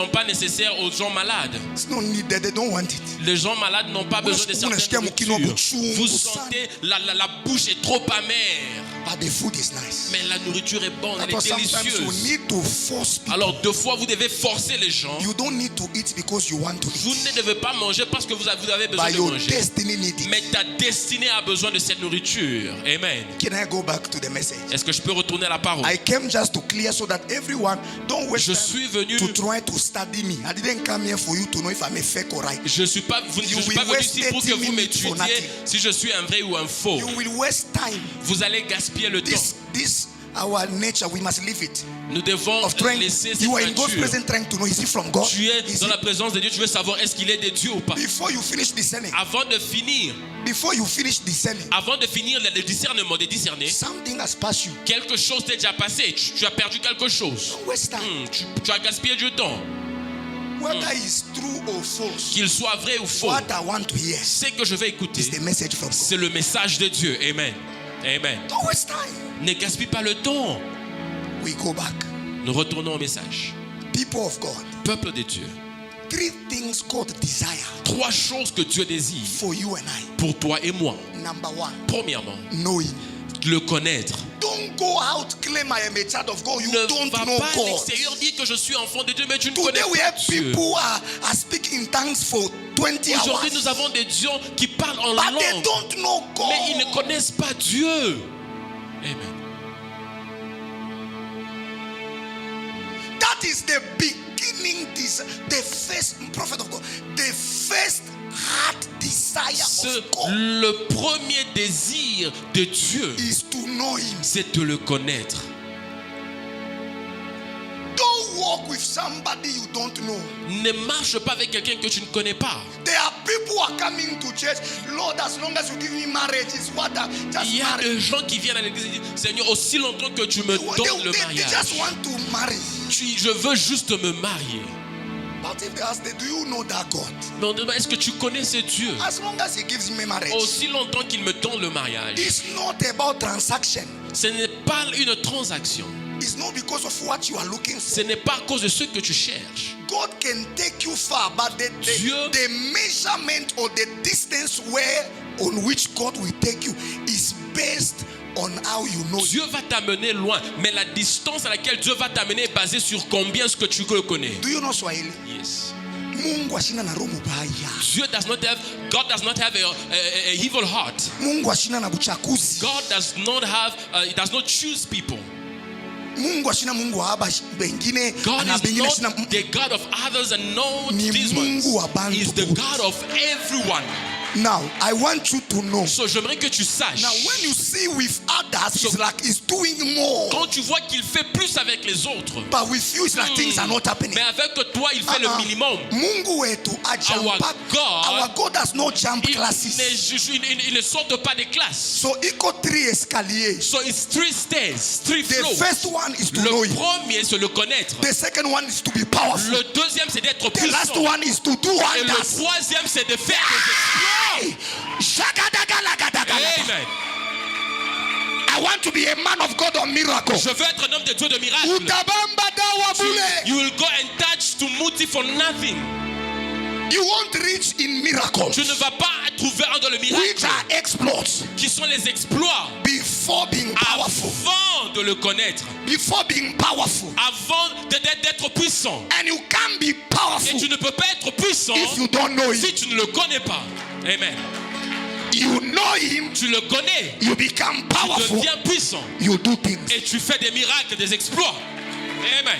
pas nécessaires aux gens malades. It's not needed. They don't want it. Les gens malades n'ont pas besoin de certaines nourritures. Vous sentez la bouche est trop amère, But the food is nice. mais la nourriture est bonne, elle Because est sometimes you délicieuse. need to force people. Alors deux fois vous devez forcer les gens. You don't need to eat because you want to Vous eat. ne devez pas manger parce que vous avez besoin But de your manger. destiny needs it. Mais ta destinée a besoin de cette nourriture. Amen. Can I go back to the message? Est-ce que je peux retourner à la parole? I came just to clear so that everyone don't waste Je time suis venu. to try to study me. I didn't come here for you to know if I'm a fake or right. Je ne suis pas You venu will ici waste pour que 30 vous minutes for m'étudiez nothing. si je suis un vrai ou un faux. You will waste time. Vous allez gaspiller le temps. This our nature, we must live it. Nous devons Of trying, laisser cette you are in God's nature. presence trying to know, is he from God? Tu es Is dans he- la présence de Dieu, tu veux savoir est-ce qu'il est de Dieu ou pas. Before you finish discerning, Avant de finir le discernement, de discerner, something has passed you. quelque chose t'est déjà passé. Tu as perdu quelque chose. Don't waste time. Tu as gaspillé du temps. Whether it's true or false, Qu'il soit vrai ou faux, what I want to hear ce que je vais écouter, is the message from God. c'est le message de Dieu. Amen. Amen. Don't waste time. Ne gaspille pas le temps. We go back. Nous retournons au message. People of God, Peuple de Dieu. 3 things God desire 3 choses que Dieu désire for you and I. pour toi et moi. Number 1, Premièrement, know Him. le connaître. Don't go out claim I am a child of God. You Ne don't va know pas à God. l'extérieur dire que je suis enfant de Dieu, mais tu ne Today connais we pas have Dieu. people are speaking in tongues for 20 Aujourd'hui, hours, nous avons des dieux qui parlent en but they langue, don't know mais ils ne God. connaissent pas Dieu. Amen. That is the beginning, the first prophet of God, the first heart desire of God Le premier désir de Dieu, is to know Him. c'est de le connaître. Don't walk with somebody you don't know. Ne marche pas avec quelqu'un que tu ne connais pas. There are people who are coming to church. Lord, as long as you give me marriage, it's what I just Il y a marry. des gens qui viennent à l'église et disent Seigneur, aussi longtemps que tu me donnes le They mariage, just want to marry. je veux juste me marier. But if they ask, do you know that God? Mais on demande, est-ce que tu connais ce Dieu? As long as He gives me marriage, Aussi longtemps qu'il me donne le mariage, it's not about transaction. ce n'est pas une transaction. It's not because of what you are looking Ce for. n'est pas à cause de ce que tu cherches. God can take you far, but the measurement or the distance on which God will take you is based on how you know. Dieu va t'amener loin, mais la distance à laquelle Dieu va t'amener est basée sur combien ce que tu le connais. Do you know Swahili? Yes. Mungu ashina na roho mubaya. God does not have a evil heart. Mungu ashina na buchakuzi. God does not have, he does not choose people. Mungu ashina Mungu wa aba bengine. God is not the God of others and not these ones. He is the God of everyone. Now, I want you to know. So, j'aimerais que tu saches. Now, when you see with others, it's like he's doing more. Quand tu vois qu'il fait plus avec les autres. But with you, it's like things are not happening. Mais avec toi, il fait le minimum. Mungu wetu ajumpa. Our God does not jump classes. Il ne saute pas des classes. So, iko 3 escaliers. So, it's 3 stairs, 3 floors. The first one is to know him. Le premier, c'est le connaître. The second one is to be powerful. Le deuxième, c'est d'être puissant. The last one is to do wonders. Et le troisième, c'est de faire des exploits. Amen. I want to be a man of God on miracle. Je veux être un homme de Dieu de miracle. You will go and touch to Muti for nothing. You won't reach in miracles. Tu ne vas pas trouver un dans le miracle. Which are exploits. Qui sont les exploits. Before being powerful. Avant de le connaître. Before being powerful. Avant d'être puissant. And you can't be powerful. Et tu ne peux pas être puissant if you don't know him. Si tu ne le connais pas. Amen. You know him. Tu le connais. You become powerful. Tu deviens puissant. You do things. Et tu fais des miracles, des exploits. Amen.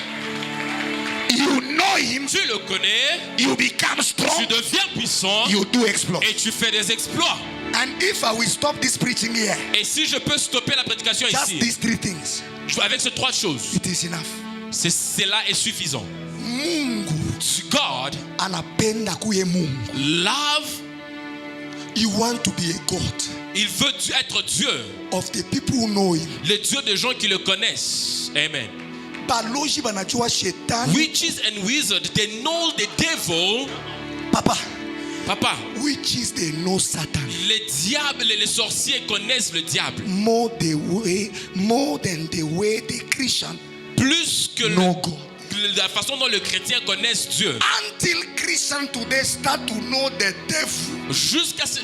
You know him. Tu le connais. You become strong. Tu deviens puissant. You do exploits. Et tu fais des exploits. And if I will stop this preaching here. Et si je peux stopper la prédication just ici. These 3 things. Avec ces 3 choses. It is enough. Cela est suffisant. Mungu. God. Anapenda kuye Mungu. Love. You want to be a God. Il veut être Dieu. Of the people who know him. Le Dieu des gens qui le connaissent. Amen. Baloji banajua shetani. Witches and wizards, they know the devil. Papa. Witches, they know Satan. Les diables, les sorciers connaissent le diable. More than the way the Christian. Plus que la façon dont le chrétien connaît Dieu. Until Christian today start to know the devil. Jusqu'à ce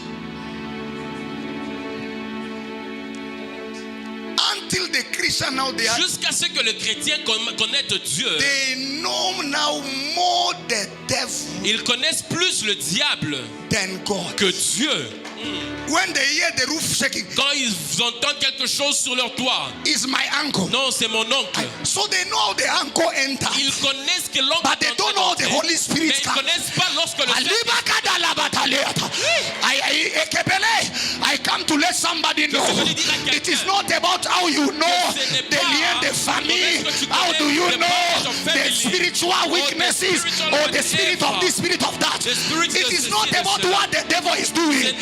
Until the Christian now they are. Jusqu'à ce que le chrétien connaisse Dieu. They know now more the devil. Ils connaissent plus le diable than God. Que Dieu. When they hear the roof shaking. Quand ils entendent quelque chose sur leur toit. Is my uncle. Non, c'est mon oncle. So they know how the uncle enters. Ils connaissent que l'oncle. But they don't know the Holy Spirit. Mais ils connaissent pas lorsque le I come to let somebody know. It is not about how you know the name, the family. How do you know the spiritual weaknesses or the spirit of this, spirit of that? It is not about what the devil is doing.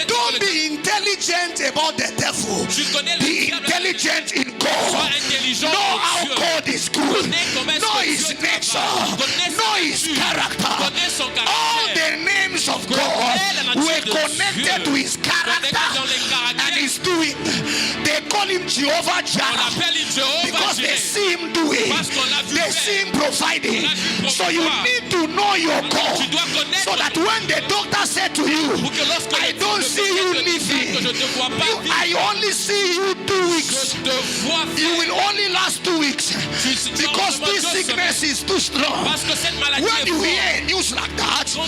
Don't be intelligent about the devil. Be intelligent in God. Know how God is good. Know his nature. Know his character. All the names of God were connected to his character and his doing. They call him Jehovah Jireh because they see him doing. They see him providing. So you need to know your God so that when the doctor said to you, I don't see you living, I only see you 2 weeks. You will only last 2 weeks because this sickness is too strong. When you hear news like that, for a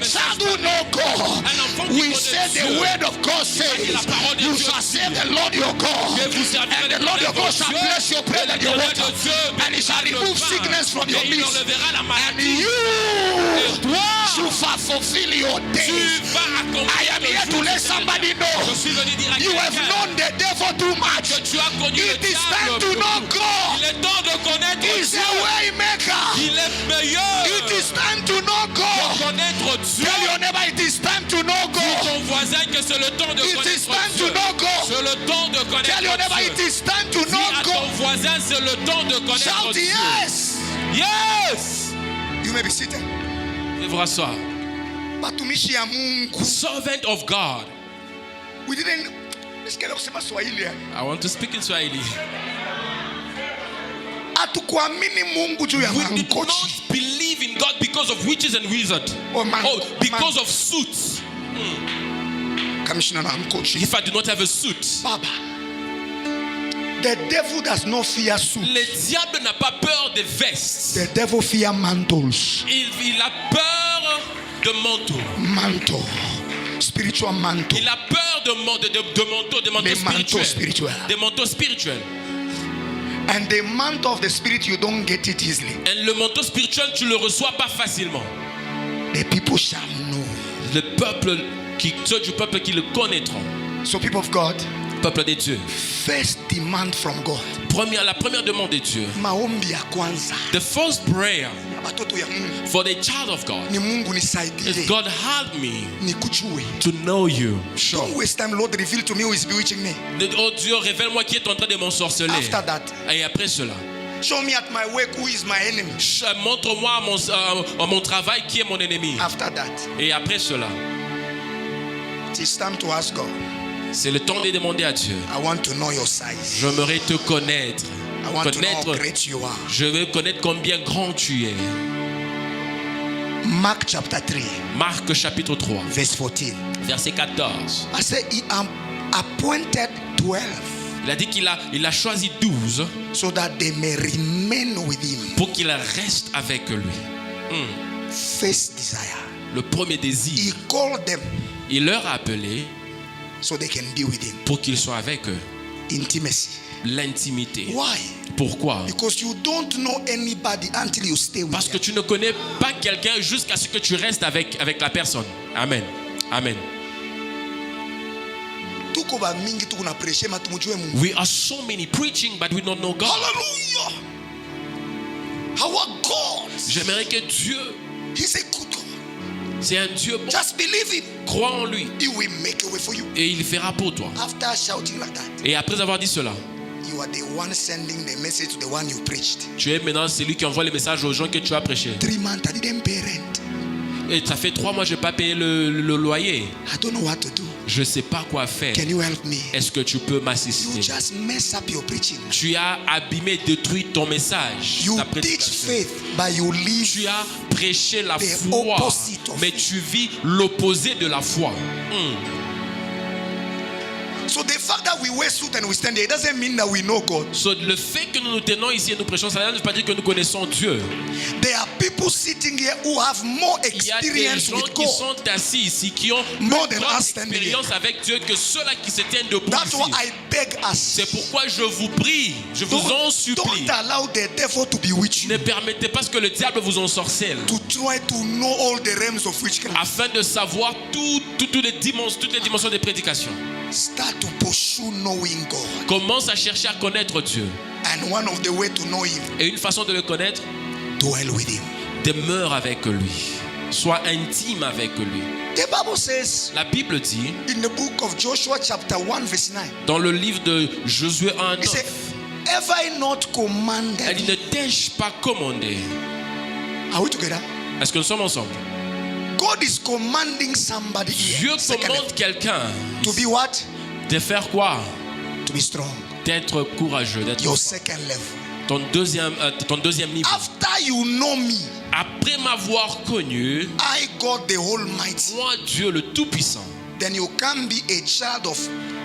child who know God, we say the word of God says, you shall serve the Lord your God, and the Lord your God shall bless your bread and your water, and he shall remove sickness from your midst, and you shall fulfill your days. I am here to let somebody know you have known the devil too much. It is time to know God. He's a way maker. It is time to know God. Tell your neighbor it is time to know God. It is time to know God. Tell your neighbor it is time to know God. Shout yes. Yes. You may be seated. Servant of God. We didn't. I want to speak in Swahili. did not believe in God because of witches and wizards. Because of suits. If I do not have a suit. Baba, the devil does not fear suits. Le diable n'a pas peur des vestes. The devil fear mantles. Il a peur de manteaux. Mantle. Spiritual mantle. Il a peur de manteaux spirituels. Des manteaux spirituels. And the mantle of the spirit, you don't get it easily. Et le manteau spirituel, tu le reçois pas facilement. The people shall know. Ceux du peuple qui le connaîtront. So people of God, peuple de Dieu. First demand from God. La première demande de Dieu. Maombi ya kwanza. The first prayer for the child of God is, God, help me to know you. Sure. Don't waste time, Lord, reveal to me who is bewitching me. Oh Dieu, révèle-moi qui est en train de m'ensorceler. After that. Et après cela. Show me at my work who is my enemy. Montre-moi à mon travail qui est mon ennemi. After that. Et après cela. It's time to ask God. C'est le temps de demander à Dieu. I want to know your size. J'aimerais te connaître. I want to know how great you are. Je veux connaître combien grand tu es. Mark chapter 3. Marc chapitre 3. Verse 14. Verset 14. I say he appointed 12. Il a dit qu'il a choisi 12. So that they may remain with him. Pour qu'il reste avec lui. First desire. Le premier désir. He called them. Il leur a appelé. So they can be with him. Pour qu'ils soient avec eux. Intimacy. L'intimité. Why? Pourquoi? Because you don't know anybody until you stay with Parce que them. tu ne connais pas quelqu'un jusqu'à ce que tu restes avec la personne. Amen. Amen. We are so many preaching, but we don't know God. Hallelujah. Our God. J'aimerais que Dieu. He's a good God. C'est un Dieu bon. Just believe him. Crois en lui. He will make a way for you. Et il fera pour toi. After shouting like that. Et après avoir dit cela. You are the one sending the message to the one you preached. Tu es maintenant celui qui envoie les messages aux gens que tu as prêchés. 3 months I didn't pay rent. Et ça fait 3 mois je n'ai pas payé le loyer. I don't know what to do. Je ne sais pas quoi faire. Can you help me? Est-ce que tu peux m'assister? You just mess up your preaching. Tu as abîmé, détruit ton message. You teach faith, but you live. Tu as prêché la foi, mais tu vis l'opposé de la foi. So the fact that we wear suit and we stand here, it doesn't mean that we know God. So le fait que nous nous tenons ici et nous prêchons, ça ne veut pas dire que nous connaissons Dieu. There are people sitting here who have more experience with God. Il y a des gens qui sont assis ici qui ont more than plus us standing d'expérience here. avec Dieu que ceux-là qui se tiennent debout That's ici. why I beg us. C'est pourquoi je vous prie, je vous en supplie. Don't allow the devil to bewitch you. Ne permettez pas que le diable vous ensorcelle. To try to know all the realms of witchcraft. Afin de savoir toutes les dimensions des prédications. Start to pursue knowing God. Commence à chercher à connaître Dieu. And one of the way to know him. Et une façon de le connaître, dwell with him. Demeure avec lui. Sois intime avec lui. The Bible says, la Bible dit, in the book of Joshua chapter 1 verse 9, dans le livre de Josué 1, 9, have I not commanded? Elle ne t'ai-je pas commandé? Are we together? Est-ce que nous sommes ensemble? God is commanding somebody here. Dieu commande quelqu'un. To be what? De faire quoi? To be strong. D'être courageux, d'être your second level. Ton deuxième niveau. After you know me, après m'avoir connu, I God the Almighty, moi Dieu le Tout-Puissant, then you can be a child of.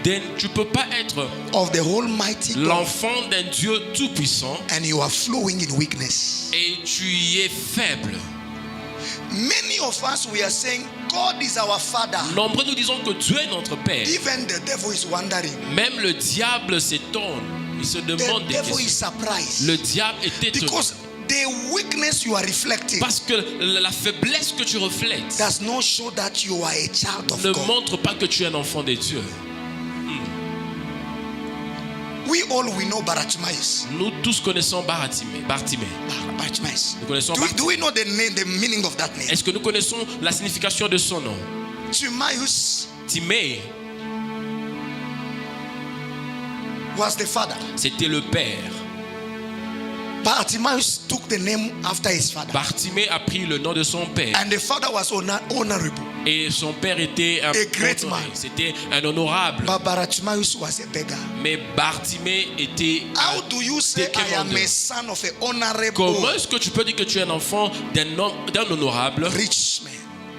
Then tu peux pas être of the Almighty God, l'enfant d'un Dieu Tout-Puissant, and you are flowing in weakness. Et tu y es faible. Many of us we are saying God is our father. Nombreux nous disons que Dieu est notre père. Even the devil is wondering. Même le diable s'étonne. Il se demande des questions. Le diable est étonné. Because the weakness you are reflecting, parce que la faiblesse que tu reflètes, does not show that you are a child of ne God. montre pas que tu es un enfant de Dieu. We know Bartimaeus. Nous tous connaissons Bartimée. Nous connaissons do we know the meaning of that name? Est-ce que nous connaissons la signification de son nom? Timaeus. Timée was the father. C'était le père. Bartimaeus took the name after his father. Bartimée a pris le nom de son père. And the father was honorable. Et son père était un great man. C'était un honorable. But Bartimaeus was a beggar. Mais Bartimée était How do you say I am a son of an honorable? Comment est-ce que tu peux dire que tu es un enfant d'un honorable, rich man,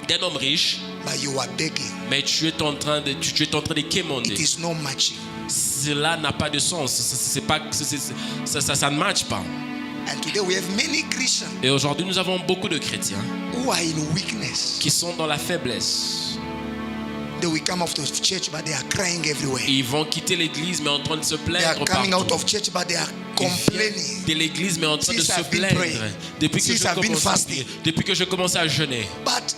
d'un homme riche, but you are begging? mais tu es en train de quémander? It is not matching. Cela n'a pas de sens. Ça ne matche pas. And today we have many Christians. Et aujourd'hui, nous avons beaucoup de chrétiens who are in weakness. Qui sont dans la faiblesse. They will come out of church, but they are crying everywhere. Ils vont quitter l'église, mais en train de se plaindre. They are coming partout. out of church, but they are complaining. De l'église, mais en train de se plaindre. Depuis que je commence à jeûner. But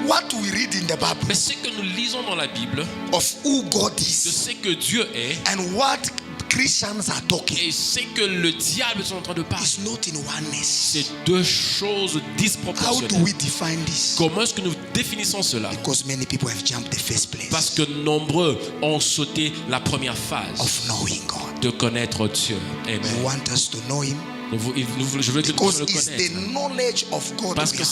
what we read in the Bible, mais ce que nous lisons dans la Bible, of who God is, de ce que Dieu est, and what Christians are talking, et c'est que le diable est en train de parler. Is not in oneness. C'est deux choses disproportionnées. How do we define this? Comment est-ce que nous définissons cela? Because many people have jumped the first place. Parce que nombreux ont sauté la première phase of knowing God. De connaître Dieu. Amen. You want us to know Him? Je veux que nous le connaissions. The knowledge of God. Parce que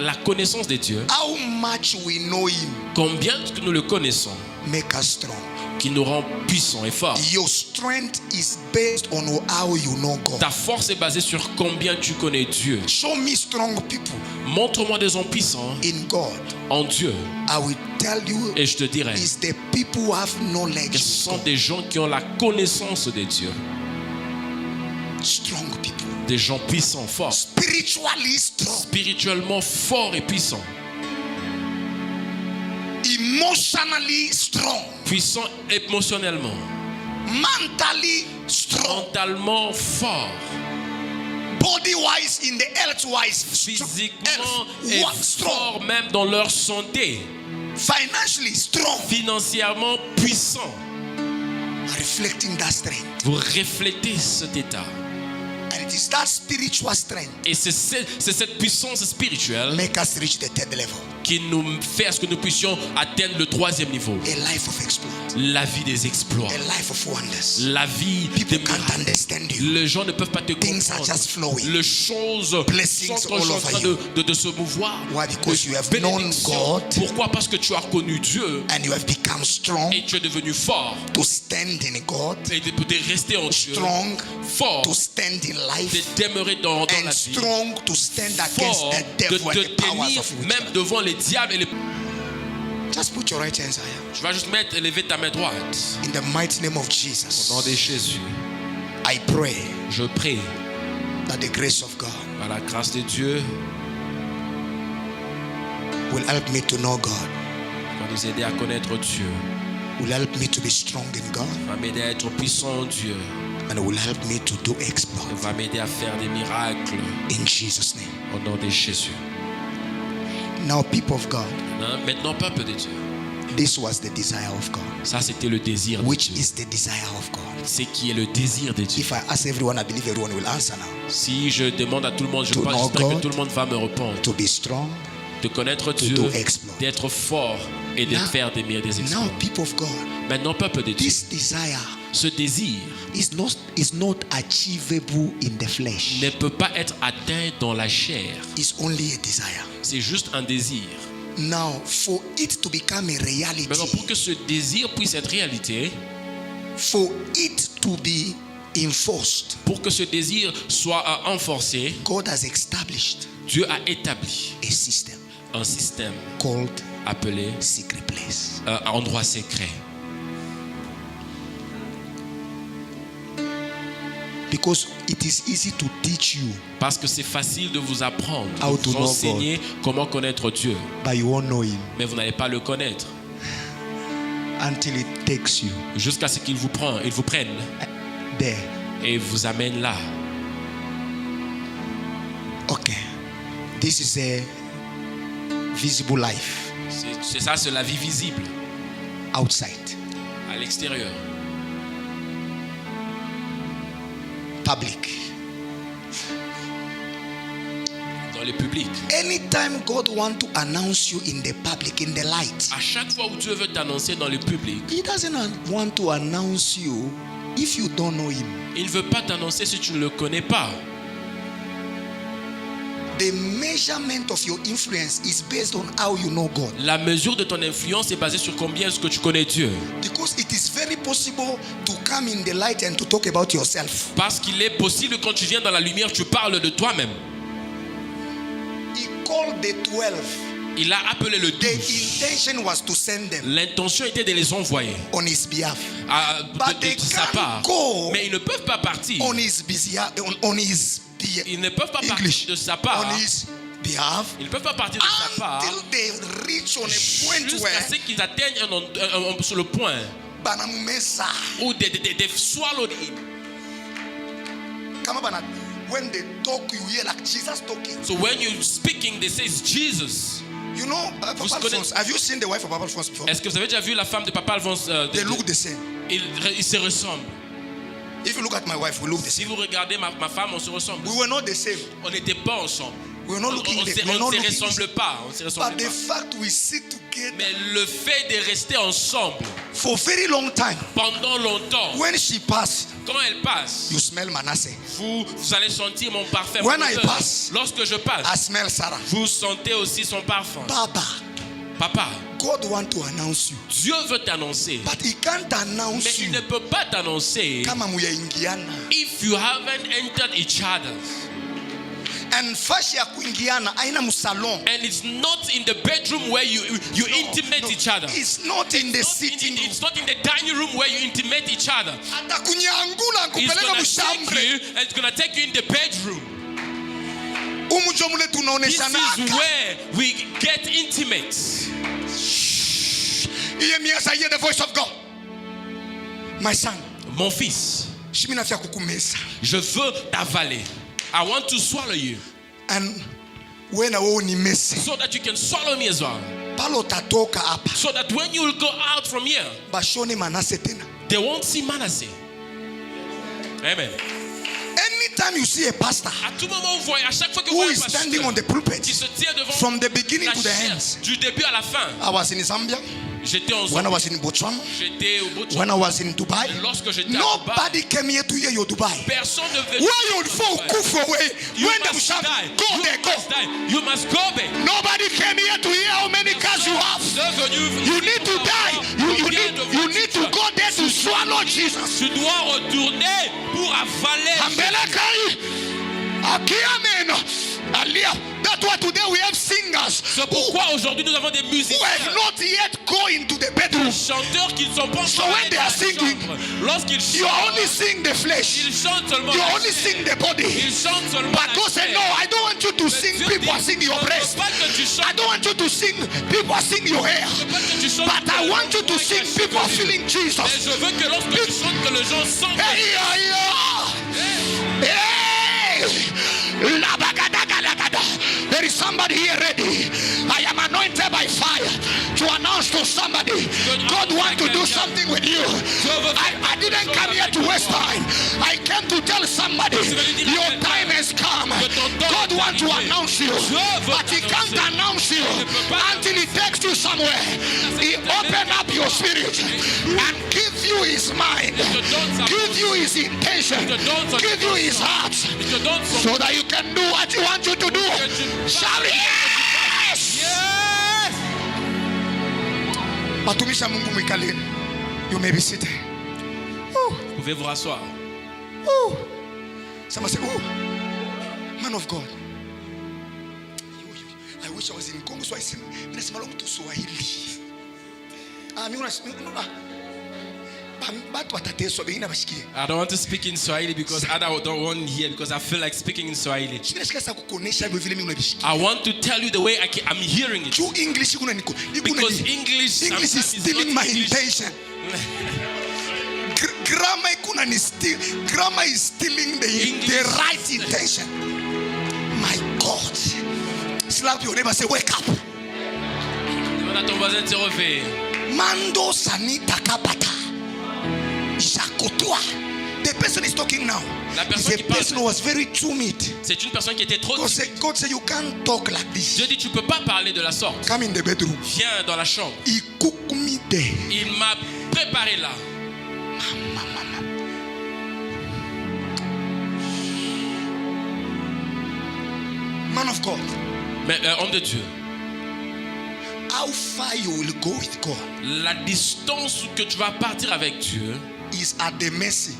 la connaissance de Dieu. How much we know Him? Combien que nous le connaissons? Make us strong. Qui nous rend puissants et forts. Your strength is based on how you know God. Ta force est basée sur combien tu connais Dieu. Show me strong people. Montre-moi des hommes puissants in God. En Dieu. I will tell you. Et je te dirai. Is the people who have knowledge. Ce sont des gens qui ont la connaissance de Dieu. Strong people. Des gens puissants, forts. Spiritually strong. Spirituellement forts et puissants. Emotionally strong. Puissant émotionnellement. Mentally strong. Mentalement fort. Body wise, in the health wise. Physiquement et fort même dans leur santé. Financially strong. Financièrement puissant. Reflecting that strength. Vous reflétez cet état. And it is that spiritual strength. Et c'est cette puissance spirituelle. Make us reach the third level. Qui nous fait à ce que nous puissions atteindre le 3e niveau. A life of exploit. La vie des exploits. A life of wonders. La vie People des can't miracles. understand you. Les gens ne peuvent pas te Things comprendre. Are just flowing. Les choses Blessings sont all en over train you. de se mouvoir. Why? Because you have known God. Pourquoi? Parce que tu as connu Dieu. And you have become strong. Et tu es devenu fort. To stand in God. Et de rester en Dieu. Strong. Fort. To stand in life. De demeurer dans la vie. Strong to stand against fort. the devil and the powers of witchcraft. Même devant les diables et les... Just put your right hands higher. Tu vas juste lever ta main droite. In the mighty name of Jesus. Au nom de Jésus. I pray. Je prie. That the grace of God. Par la grâce de Dieu. Will help me to know God. Va nous aider à connaître Dieu. Will help me to be strong in God. Va m'aider à être puissant en Dieu. And will help me to do exploits. Va m'aider à faire des miracles. In Jesus' name. Au nom de Jésus. Now, people of God. Maintenant, peuple de Dieu. This was the desire of God. Ça, c'était le désir de Dieu. Which is the desire of God. C'est qui est le désir de Dieu. If I ask everyone, I believe everyone will answer now. Si je demande à tout le monde, je pense que tout le monde va me répondre. To be strong. De connaître Dieu, d'être fort et de faire des exploits. Now, people of God. Maintenant, peuple de Dieu. This desire. Ce désir is not achievable in the flesh. Ne peut pas être atteint dans la chair. It's only a desire. C'est juste un désir. Now, for it to become a reality. Maintenant, pour que ce désir puisse être réalité, for it to be enforced, pour que ce désir soit renforcé, God has established. Dieu a établi a system. Un système called appelé secret place. Un endroit secret. Because it is easy to teach you. Parce que c'est facile de vous apprendre, de vous enseigner comment connaître Dieu. But you won't know Him. Mais vous n'allez pas le connaître. Until it takes you. Jusqu'à ce qu'il vous prenne, there. Et vous amène là. Okay. This is a visible life. C'est ça, c'est la vie visible. Outside. À l'extérieur. Public. Dans le public. Anytime God wants to announce you in the public, in the light. À chaque fois où Dieu veut t'annoncer dans le public. He doesn't want to announce you if you don't know Him. Il ne veut pas t'annoncer si tu ne le connais pas. The measurement of your influence is based on how you know God. La mesure de ton influence est basée sur combien est-ce que tu connais Dieu. Because it is very possible to come in the light and to talk about yourself. Parce qu'il est possible quand tu viens dans la lumière, tu parles de toi-même. He called the 12. Il a appelé le 12. The intention was to send them. L'intention était de les envoyer On his behalf. De sa part. Mais ils ne peuvent pas partir. On his behalf. Ils ne peuvent pas partir de sa part. On his behalf. Ils ne peuvent pas partir de sa part. Until they reach on a point jusqu'à ce qu'ils atteignent sur le point où they swallowed him. When they talk, you hear like Jesus talking. So when you're speaking, they say it's Jesus. You know, Papa Alphonse, have you seen the wife of Papa Alphonse before? Est-ce que vous avez déjà vu la femme de Papa Alphonse? They look the same. Ils se ressemblent. If you look at my wife, we look the Si same. vous regardez ma femme, on se ressemble. We were not the same. On n'était pas ensemble. We were not looking On the ne se ressemble pas. On se ressemble But the pas. fact we sit together Mais le fait de rester ensemble for a very long time, pendant longtemps, when she passed, quand elle passe, you smell Manasseh. vous allez sentir mon parfum. When I pass, lorsque je passe, I smell Sarah. vous sentez aussi son parfum. Baba, Papa, God wants to announce you, Dieu veut t'annoncer, but He can't announce mais il you. ne peut pas t'annoncer Kama muyaingiana. if you haven't entered each other. And fashi ya kuingiana aina musalon. And it's not in the bedroom where you intimate each other. It's not in the sitting room. It's not in the dining room where you intimate each other. Atakunyangula It's kupeleka gonna mushambre. take you and it's gonna take you in the bedroom. Umujo mule This tunaoneshana. is where we get intimate. Hear the voice of God. My son, Mon fils, shimina fya kukumesa. je veux t'avaler. I want to swallow you. And when I want nimese, So that you can swallow me as well. palo tatoka hapa. So that when you will go out from here, Bashone Manasseh tena. they won't see Manasseh. Amen. Anytime you see a pastor À tout moment, vous voyez, à chaque fois que vous who voyez is un pasteur standing on the qui pulpit se tient devant from the beginning la to the chair, end. du début à la fin. I was in Zambia, J'étais en when I Zambie, was in Botswana, j'étais au Botswana. when I was in Dubai. Lorsque j'étais à Nobody Dubaï, came here to hear your Dubai. personne ne venait. Why you fall kufa away? You When them must shout, die. go You there, go. must die. You must go back. Nobody came here to hear how many cars you have. You need to die. You need to go there to swallow Jesus. Tu dois retourner pour avaler. Ambelekai, Akiamen, Alia. That's why today we have singers C'est pourquoi aujourd'hui nous avons des who musiciens, have not yet gone into the bedroom. chanteurs qui ne sont pas So encore when allés they dans are la singing, chambre. Lorsqu'ils You are chantent, only seeing the flesh. ils chantent seulement You la only chair. seeing the body. Ils chantent seulement But la God said, chair. no, I don't want you to sing Dieu people dit, sing your je ne veux breast. pas que tu chantes, I don't want you to sing people sing your hair. je veux pas que tu chantes But que I le want you gens to voient sing ta people chevelure. feeling Mais Jesus. je veux que lorsque tu chantes que les gens sentent. Hey, there is somebody here ready. I am anointed by fire to announce to somebody God wants to do something with you. I didn't come here to waste time. I came to tell somebody your time has come. God wants to announce you, but He can't announce you until He takes you somewhere. He open up your spirit and give you His mind, give you His intention, give you His heart, so that you can do what He wants you to do. Shout yes! Watumisha Mungu mwikaleni. You may be seated. Vous pouvez vous rasseoir. Someone say, oh, man of God. I wish I was in Congo, so I said, minasema longo tu Swahili. I don't want to speak in Swahili because I don't want to hear, because I feel like speaking in Swahili. I want to tell you the way I'm hearing it. Because English is stealing my intention. Grammar is stealing the right intention. My God. Slap your neighbor, say, wake up. Mando sanita kapata. The person is talking now. The person who was very timid. C'est une personne qui était trop timide. God said you can't talk like this. Dieu dit tu peux pas parler de la sorte. Come in the bedroom. Viens dans la chambre. He cooked me there. Il m'a préparé là. Man of of God. Mais homme de Dieu, how far you will go with God, la distance que tu vas partir avec Dieu, is at the mercy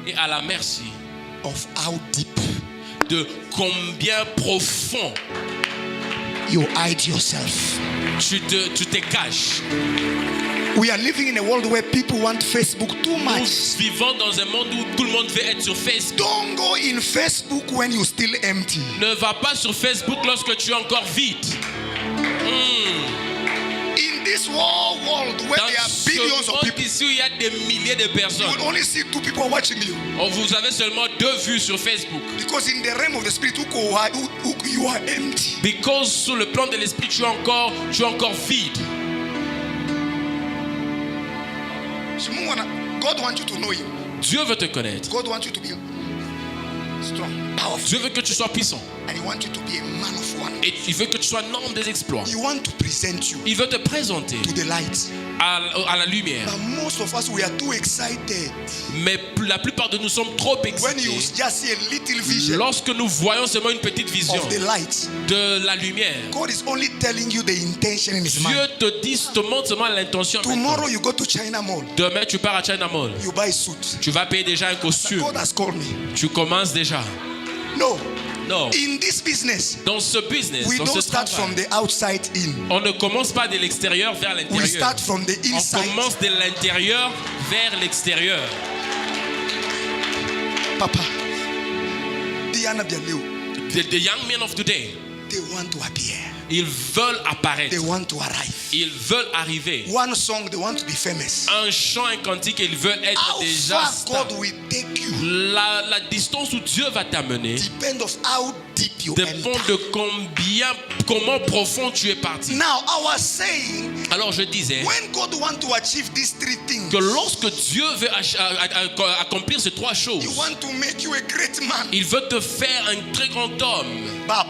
et à la merci of how deep de combien profond you hide yourself. tu te caches. We are living in a world where people want Facebook too much. Nous vivons dans un monde où tout le monde veut être sur Facebook. Don't go in Facebook when you're still empty. Ne va pas sur Facebook lorsque tu es encore vide. In this whole world where Dans there are ce billions of monde people, ici où il y a des milliers de you personnes, will only see 2 people watching you. vous avez seulement 2 vues sur Facebook. Because in the realm of the spirit, you are empty. Because sur le plan de l'esprit, tu es encore vide. God wants you to know Him. Dieu veut te connaître. God wants you to be strong, powerful. Dieu veut que tu sois puissant. And He wants you to be a man of wonder. Et il veut que tu sois un homme des exploits. He wants to present you Il veut te présenter to the light. à la lumière. But most of us, we are too excited. Mais la plupart de nous sommes trop When you excités just see a little vision lorsque nous voyons seulement une petite vision of the light, de la lumière. God is only telling you the intention in His Dieu mind. te montre seulement l'intention. Tomorrow you go to China Mall, Demain, tu pars à China Mall. you buy suit. Tu vas payer déjà un costume. God has called me. Tu commences déjà. No. Non. In this business, Dans ce business, we dans don't ce start travail, from the outside in. on ne commence pas de l'extérieur vers We l'intérieur. start from the On inside. commence de l'intérieur vers l'extérieur. Papa, Diana Bialeu, The young men of today, they want to appear. ils veulent apparaître. They want to arrive. Ils veulent arriver. One song, they want to be famous. Un chant, un cantique, ils veulent être How déjà far stars. God will take you La distance où Dieu va t'amener depend of how deep you dépend enter. de comment profond tu es parti. Now, I was saying, Alors je disais when God wants to achieve these 3 things, que lorsque Dieu veut accomplir ces 3 choses, He wants to make you a great man. il veut te faire un très grand homme. Baba,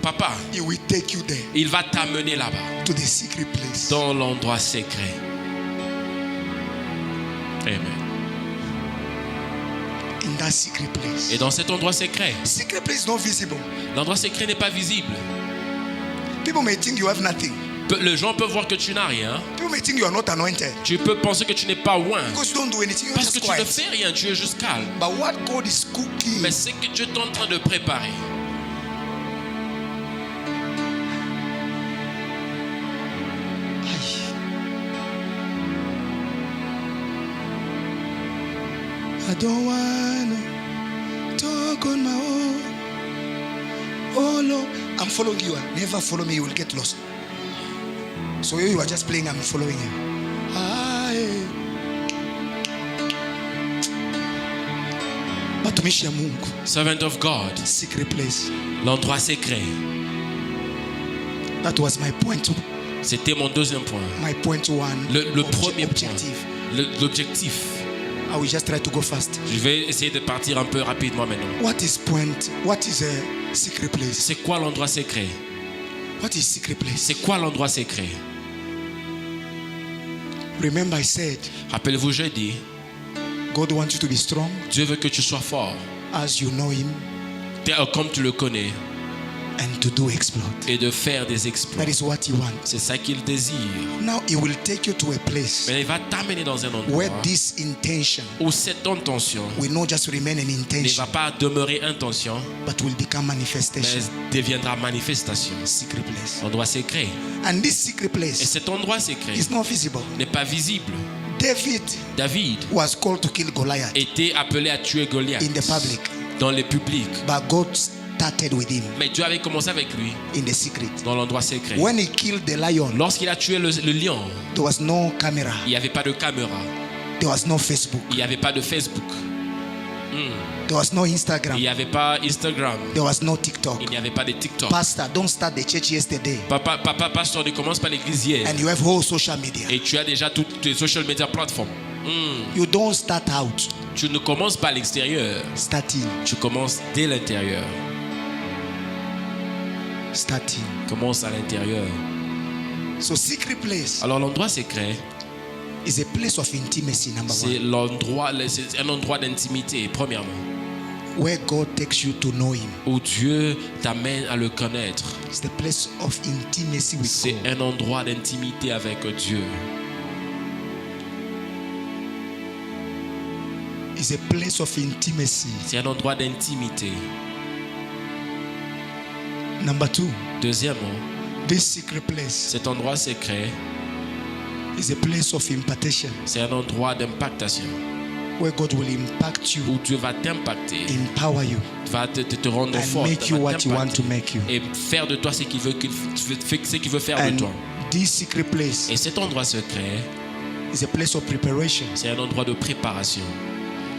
Papa, He will take you there il va t'amener là-bas, to the secret place. dans l'endroit secret. Amen. In that secret place. Et dans cet endroit secret, Secret place is not visible. l'endroit secret n'est pas visible. People may think you have nothing. Les gens peuvent voir que tu n'as rien. People may think you are not anointed Tu peux penser que tu n'es pas loin. because you don't do anything. You're Parce que just tu ne quiet. fais rien, tu es juste calme. But what God is cooking, Mais c'est que Dieu est en train de préparer. I don't wanna talk on my own. Oh no, I'm following you. Never follow me, you will get lost. So you are just playing, I'm following you. Watumishi ya Mungu, Servant of God, secret place. l'endroit secret. That was my point. C'était mon deuxième point. My point 1. Le premier point. objective. L'objectif. I will just try to go fast. Je vais essayer de partir un peu rapidement maintenant. What is point? What is a secret place? C'est quoi l'endroit secret? What is secret place? C'est quoi l'endroit secret? Remember I said, Rappelez-vous, j'ai dit, God wants you to be strong Dieu veut que tu sois fort, as you know Him comme tu le connais, and to do exploit. et de faire des exploits. That is what He wants. C'est ça qu'il désire. Now He will take you to a place Mais il va t'amener dans un endroit where this intention où cette intention will not just remain an ne intention, va pas demeurer intention, but will become mais manifestation. deviendra manifestation. Secret place. Endroit secret. And this secret Et place cet endroit secret is not visible. n'est pas visible. David was called to kill Goliath était appelé à tuer Goliath in the public, dans le public. but God started with him Mais Dieu avait commencé avec lui in the secret. dans l'endroit secret. When he killed the lion, Lorsqu'il a tué le lion, there was no camera, il n'y avait pas de caméra, there was no Facebook, il n'y avait pas de Facebook, there was no il Instagram, n'y avait pas Instagram, there was no TikTok. il n'y avait pas de TikTok. Pastor, don't start the church yesterday Papa, pasteur, ne commence pas l'église hier and you have whole social media. et tu as déjà toutes tes social media plateformes. You don't start out, Tu ne commences pas à l'extérieur, starting, tu commences dès l'intérieur. starting. Commence à l'intérieur. So secret place Alors l'endroit secret, is a place of intimacy, number c'est one. c'est un endroit d'intimité, premièrement. Where God takes you to know Him. Où Dieu t'amène à le connaître. It's the place of intimacy with C'est God. un endroit d'intimité avec Dieu. It's a place of intimacy. C'est un endroit d'intimité. Number 2. Deuxièmement, This secret place cet endroit secret, is a place of impartation. c'est un endroit d'impactation. Where God will impact you, Où Dieu va t'impacter, empower you, va te rendre and fort, make you what you want to make you. et faire de toi ce qu'il veut faire de And toi. this secret place Et cet endroit secret, is a place of preparation. c'est un endroit de préparation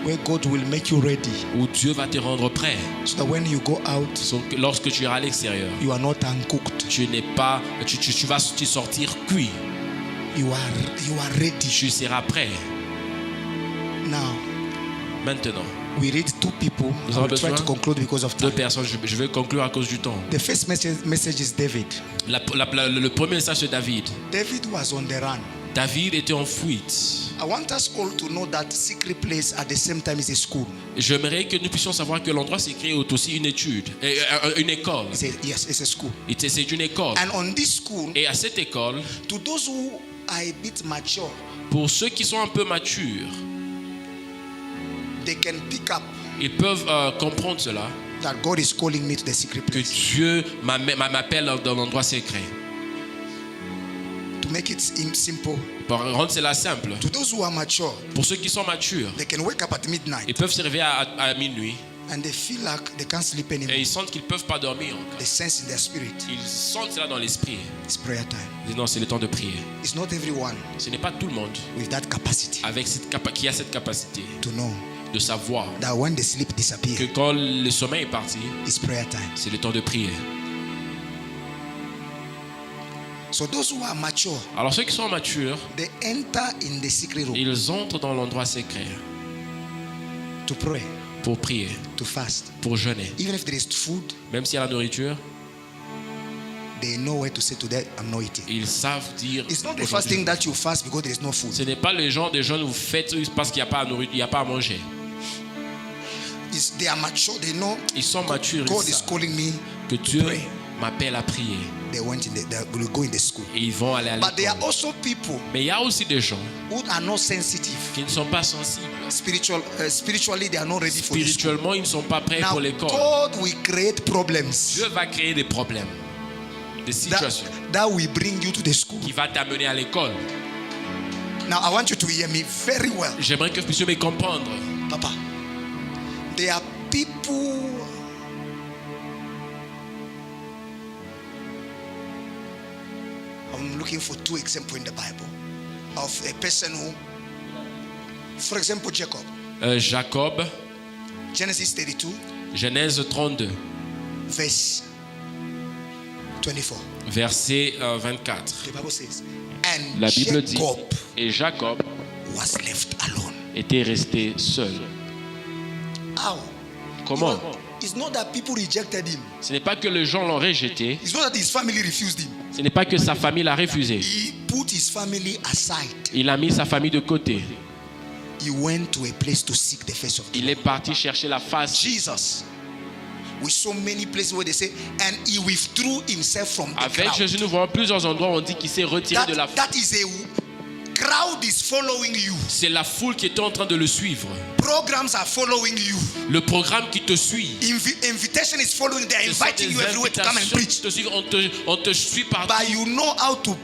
Where God will make you ready, où Dieu va te rendre prêt. so that when you go out, Lorsque tu iras à l'extérieur, you are not uncooked. tu vas sortir cuit. You are ready. Tu seras prêt. Now, Maintenant, we read 2 people. Nous I avons will try besoin to conclude because of deux time. personnes. Je vais conclure à cause du temps. The first message is David. Le premier message de David. David was on the run. David était en fuite. I want us all to know that secret place at the same time is a school. J'aimerais que nous puissions savoir que l'endroit secret est aussi une étude, une école. Yes, it's a school. C'est une école. And on this school, Et à cette école, to those who are a bit mature, pour ceux qui sont un peu matures, they can pick up ils peuvent comprendre cela, that God is calling me to the secret que place. Dieu m'appelle dans l'endroit secret. To make it simple, Pour rendre cela simple, to those who are mature, pour ceux qui sont matures, they can wake up at midnight ils peuvent se réveiller à minuit and they feel like they can't sleep et anymore. ils sentent qu'ils ne peuvent pas dormir. They sense in their spirit. Ils sentent cela dans l'esprit. It's prayer time. Ils disent non, c'est le temps de prier. It's not everyone Ce n'est pas tout le monde with that capacity qui a cette capacité to know de savoir that when the sleep disappears, que quand le sommeil est parti, it's prayer time. c'est le temps de prier. So those who are mature, Alors ceux qui sont matures, they enter in the secret room ils entrent dans l'endroit secret to pray, pour prier, to fast. pour jeûner. Even if there is food, Même s'il y a la nourriture, they know where to say to that I'm not eating. ils savent dire. It's not the aujourd'hui, fasting that you fast because there is no food. ce n'est pas le genre de jeûne où vous faites parce qu'il n'y a pas à nourrir, il n'y a pas à manger. They are mature. They know Ils sont matures. God Ils is savent calling me que to Dieu pray. m'appelle à prier. They will go in the school. Et ils vont aller à But there are l'école. also people Mais il y a aussi des gens who are not sensitive. qui ne sont pas sensibles. Spiritually, they are not ready for this. Spirituellement, ils ne sont pas prêts Now, pour l'école. God will create problems Dieu va créer des problèmes, des situations that will bring you to the school. qui va t'amener à l'école. Now, I want you to hear me very well. J'aimerais que vous puissiez me comprendre. Papa, there are people I'm looking for 2 examples in the Bible of a person who, for example, Jacob, Jacob, Genesis 32, Genèse 32, verse 24. verset 24. The Bible says, and La Bible dit, Jacob et Jacob was left alone. était resté seul. How? Comment? It's not that people rejected him. Ce n'est pas que les gens l'ont rejeté, It's not that his family refused him. ce n'est pas que sa famille l'a refusé. He put his family aside. Il a mis sa famille de côté. He went to a place to seek the face of Il God. est parti chercher la face. Jesus. With so many places where they say, and he withdrew himself from the Avec crowd. Jésus, nous voyons plusieurs endroits où on dit qu'il s'est retiré de la foule. That is a crowd is following you. C'est la foule qui était en train de le suivre. Programs are following you. Le programme qui te suit. Invitation is following. They are Ce sont inviting des you everywhere to come and invitations qui preach. te suivent. On te suit partout. But you know how to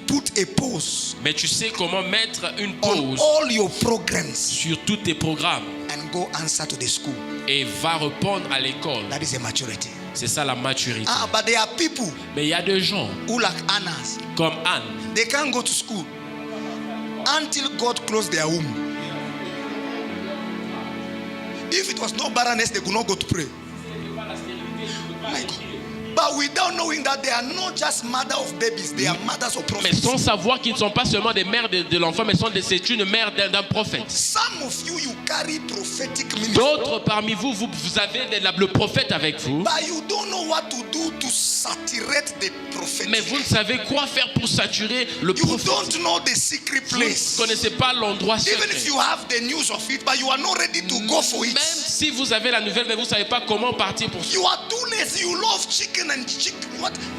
put a pause Mais tu sais comment mettre une on pause all your programs sur tous tes programmes and go answer to the school. et va répondre à l'école. That is a maturity. C'est ça la maturité. But there are people Mais il y a des gens who like Annas. comme Anne. They can't go to school until God closed their womb. If it was no barrenness, they could not go to pray. My God. But without knowing that they are not just mother of babies, they are mothers of Mais prophets. sans savoir qu'ils ne sont pas seulement des mères de l'enfant, mais c'est une mère d'un prophète. Some of you carry prophetic ministry. D'autres parmi vous, vous avez le prophète avec vous. But you don't know what to do to saturate the prophetic. Mais vous ne savez quoi faire pour saturer le You prophète. don't know the secret Vous place. ne connaissez pas l'endroit Even secret. if you have the news of it, but you are not ready to go for it. Même si vous avez la nouvelle, mais vous ne savez pas comment partir pour ça. You are too lazy. You love chicken and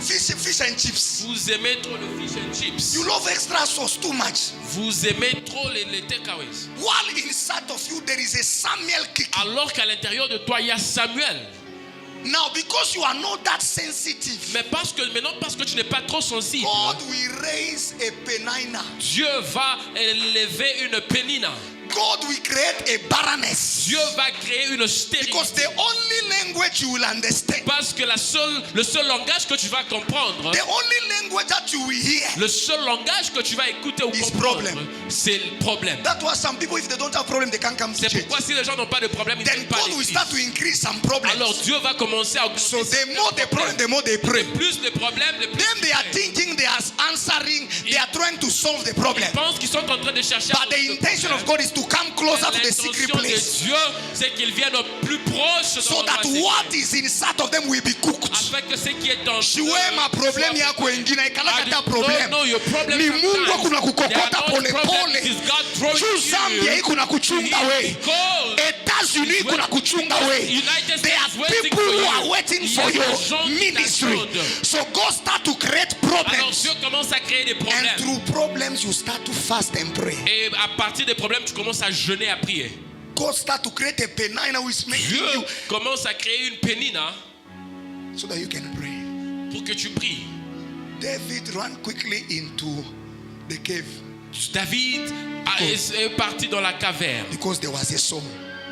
fish and chips. Vous aimez trop le fish and chips. You love extra sauce too much. Vous aimez trop les takeaways. While inside of you there is a Samuel kicking. Alors qu'à l'intérieur de toi, il y a Samuel. Now, because you are not that sensitive, Mais parce que tu n'es pas trop sensible, God will raise a Penina. Dieu va élever une Pénina. God will create a barrenness. Dieu va créer une stérilité. Because the only language you will understand, Parce que le seul langage que tu vas comprendre, the only language that you will hear, le seul langage que tu vas écouter ou is comprendre, problem. c'est le problème. that's why some people, if they don't have problem, they can't come to C'est church. pourquoi si les gens n'ont pas de problème, ils ne Then viennent pas à God will l'église. start to increase some problems. Alors Dieu va commencer à augmenter. So the more the problem, the more they pray. Plus de problèmes, le plus Then they are ils prient. thinking they are answering, they are trying to solve the problem. Ils pensent qu'ils sont en train de chercher à But the résoudre le intention of problème. God is to come closer to the secret L'intention de place, Dieu, c'est qu'ils viennent au plus proche so de that l'endroit what secret. is inside of them will be cooked. Afin que ce qui est en Shiwema problem yako wengine ikalakata problem. No, your problem Ni sometimes. Mungu kuna They are kukokota not pole problem, pole. it is God throwing Juu Zambia you. hii kuna kuchunga we. Because Etats-Unis kuna kuchunga we. United There are States is waiting people for who you. are waiting Il y a for des your gens qui ministry. t'attendent. So God start to create alors problems. Dieu commence à créer des And problèmes. through problems you start to fast and pray. Et à partir des problèmes, tu commences à jeûner, à prier. God start to create a penina which is making Dieu you commence à créer une pénina so that you can pray. pour que tu pries. David ran quickly into the cave David est parti dans la caverne because there was a soul.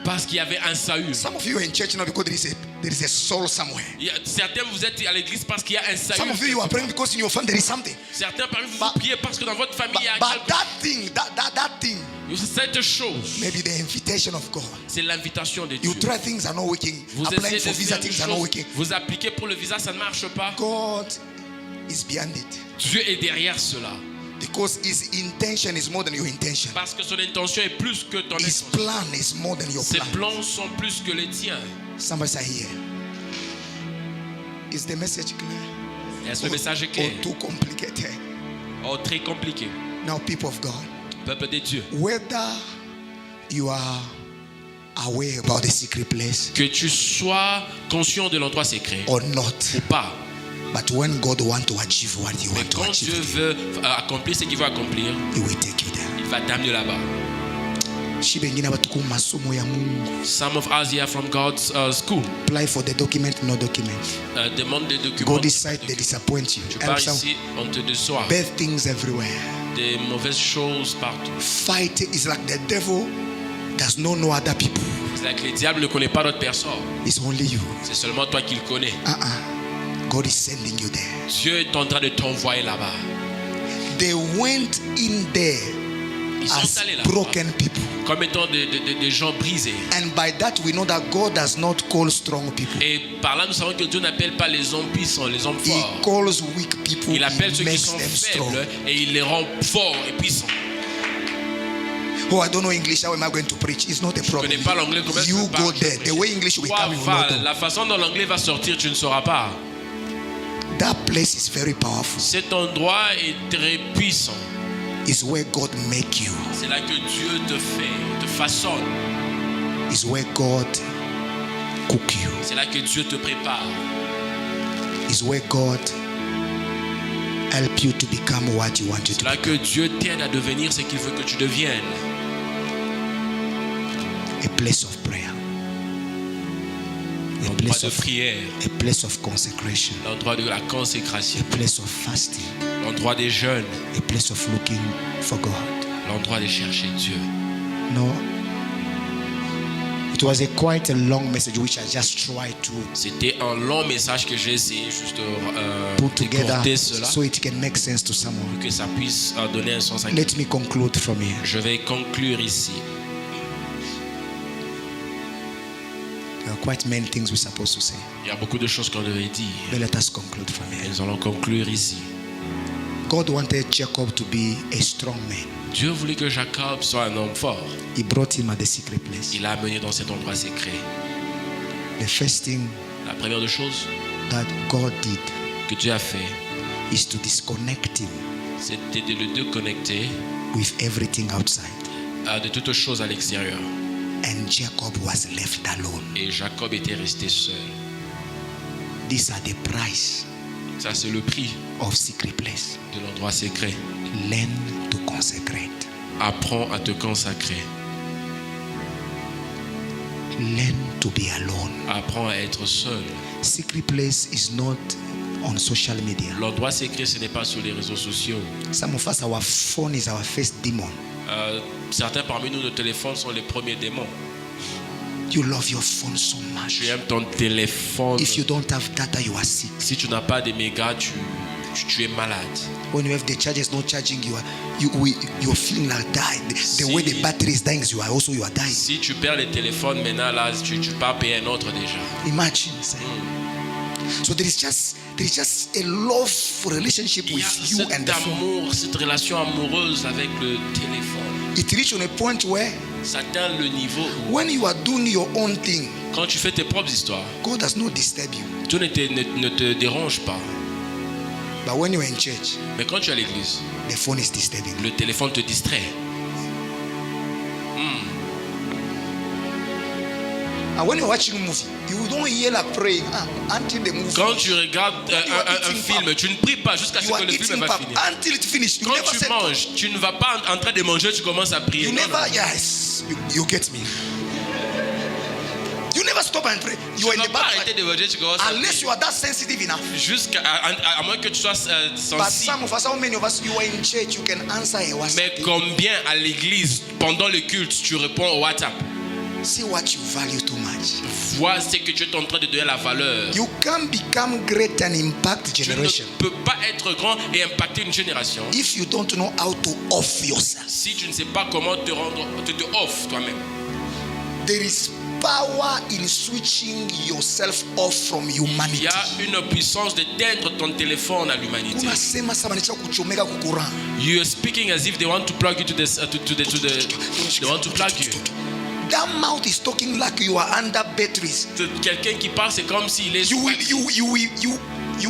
parce qu'il y avait un Saül. Some of you are in church now because there is a soul somewhere. Certains vous êtes à l'église parce qu'il y a un Some Saül. of you are praying because in your family there is something. Certains parmi vous But- priez parce que dans votre famille il y a But that thing, that thing, cette chose. maybe the invitation of God. C'est l'invitation de Dieu. You try things are not working. Vous Applying essayez for de visa faire things une are not chose, working. vous appliquez pour le visa, ça ne marche pas. God is behind it Dieu est derrière cela. because His intention is more than your intention. Parce que son intention est plus que ton His intention. plan is more than your Ses plan. plans sont plus que les tiens. Somebody say here. Is the message clear? Est-ce que le message est Or clair? too complicated? Oh, très compliqué. Now, people of God, Peuple de Dieu. whether you are aware about the secret place Que tu sois conscient de l'endroit secret or not, ou pas. but when God wants to achieve what you Mais want to quand Dieu achieve, veut accomplir ce qu'il veut accomplir, He will take you there. il va t'amener là-bas. Shi bengine abatuku mu masomo ya Mungu. Some of us here from God's school Apply for the document, no document. demandent des documents. Go this side, they disappoint you. Tu And pars some ici, on te déçoit. bad things everywhere. Des mauvaises choses partout. Fight is like the devil does not know other people. C'est là que le diable ne connaît pas d'autres personnes. It's only you. C'est seulement toi qui le connais. God is sending you there. Dieu est en train de t'envoyer là-bas. They went in there Ils as sont allés là-bas broken people. comme étant des gens brisés. And by that we know that God does not call strong people. Et par là, nous savons que Dieu n'appelle pas les hommes puissants, les hommes He forts. calls weak people. Il appelle He ceux qui makes sont them strong. faibles et il les rend forts et puissants. Oh, I don't know English. How am I going to preach? It's not a Je ne problem. connais pas l'anglais, comment est-ce que You je parle, go there. The way English will Toi, come, you will va, not know. la façon dont l'anglais va sortir, tu ne sauras pas. That place is very powerful. Cet endroit est très puissant. It's where God make you. C'est là que Dieu te fait, te façonne. It's where God cook you. C'est là que Dieu te prépare. Is where God help you to become what you want you C'est to là be. que Dieu t'aide à devenir ce qu'il veut que tu deviennes. A place of prayer. A L'endroit place de of, prière, a place of consecration. l'endroit de la consécration, A place of fasting. l'endroit des jeûnes, A place of looking for God. l'endroit de chercher Dieu. No. It was quite a long message which I just tried to C'était un long message que j'ai essayé juste de put together décorter cela so it can make sense to someone. pour que ça puisse donner un sens à Let me conclude from here. Je vais conclure ici. There are quite many things we're supposed to say. Il y a beaucoup de choses qu'on devait dire. But let us conclude from Et here. nous allons conclure ici. God wanted Jacob to be a strong man. Dieu voulait que Jacob soit un homme fort. He brought him at the secret place. Il l'a amené dans cet endroit secret. The first thing La première des choses that God did que que Dieu a fait, is to disconnect him c'était de le déconnecter with everything outside. de toutes choses à l'extérieur. And Jacob was left alone. Et Jacob était resté seul. These are the price Ça, c'est le prix of secret place. de l'endroit secret. Learn to consecrate. Apprends à te consacrer. Learn to be alone. Apprends à être seul. Secret place is not on social media. L'endroit secret, ce n'est pas sur les réseaux sociaux. Some of us, our phone is our first demon. Certains parmi nous, nos téléphones sont les premiers démons. You love your phone so much. Tu aimes ton téléphone. If you don't have data, you are sick. Si tu n'as pas de mégas, tu es malade. When you have the chargers not charging, you're feeling like die. The way the battery is dying, you are dying. Si tu perds les téléphones maintenant, là, tu pars payer un autre déjà. Imagine. So there is just a love relationship with you and the phone. Cette relation amoureuse avec le téléphone. It reaches on a point where ça atteint le niveau où when you are doing your own thing, quand tu fais tes propres histoires, God does not disturb you. Dieu ne te dérange pas. But when you are in church, mais quand tu es à l'église, the phone is disturbing. Le téléphone te distrait. And when you're watching a movie, you don't hear like praying until the movie. Quand tu regardes un film, tu ne pries pas jusqu'à ce que le film va finir. Until it finishes. Quand tu manges, tu ne vas pas en train de manger, tu commences à prier. You never, yes, you get me. You never stop and pray. You are in the back. Unless you are that sensitive enough. À moins que tu sois sensible. But some of us, how many of us, you are in church, you can answer a WhatsApp. Mais combien à l'église, pendant le culte, tu réponds au WhatsApp? See what you value too much. Vois ce que tu es en train de donner la valeur. You can become great and impact generation. Tu ne peux pas être grand et impacter une génération. If you don't know how to off yourself. Si tu ne sais pas comment te off toi-même. There is power in switching yourself off from humanity. Il y a une puissance d'éteindre ton téléphone à l'humanité. You are speaking as if they want to plug you to they want to plug you. That mouth is talking like you are under batteries. Quelqu'un qui parle, c'est comme s'il est. You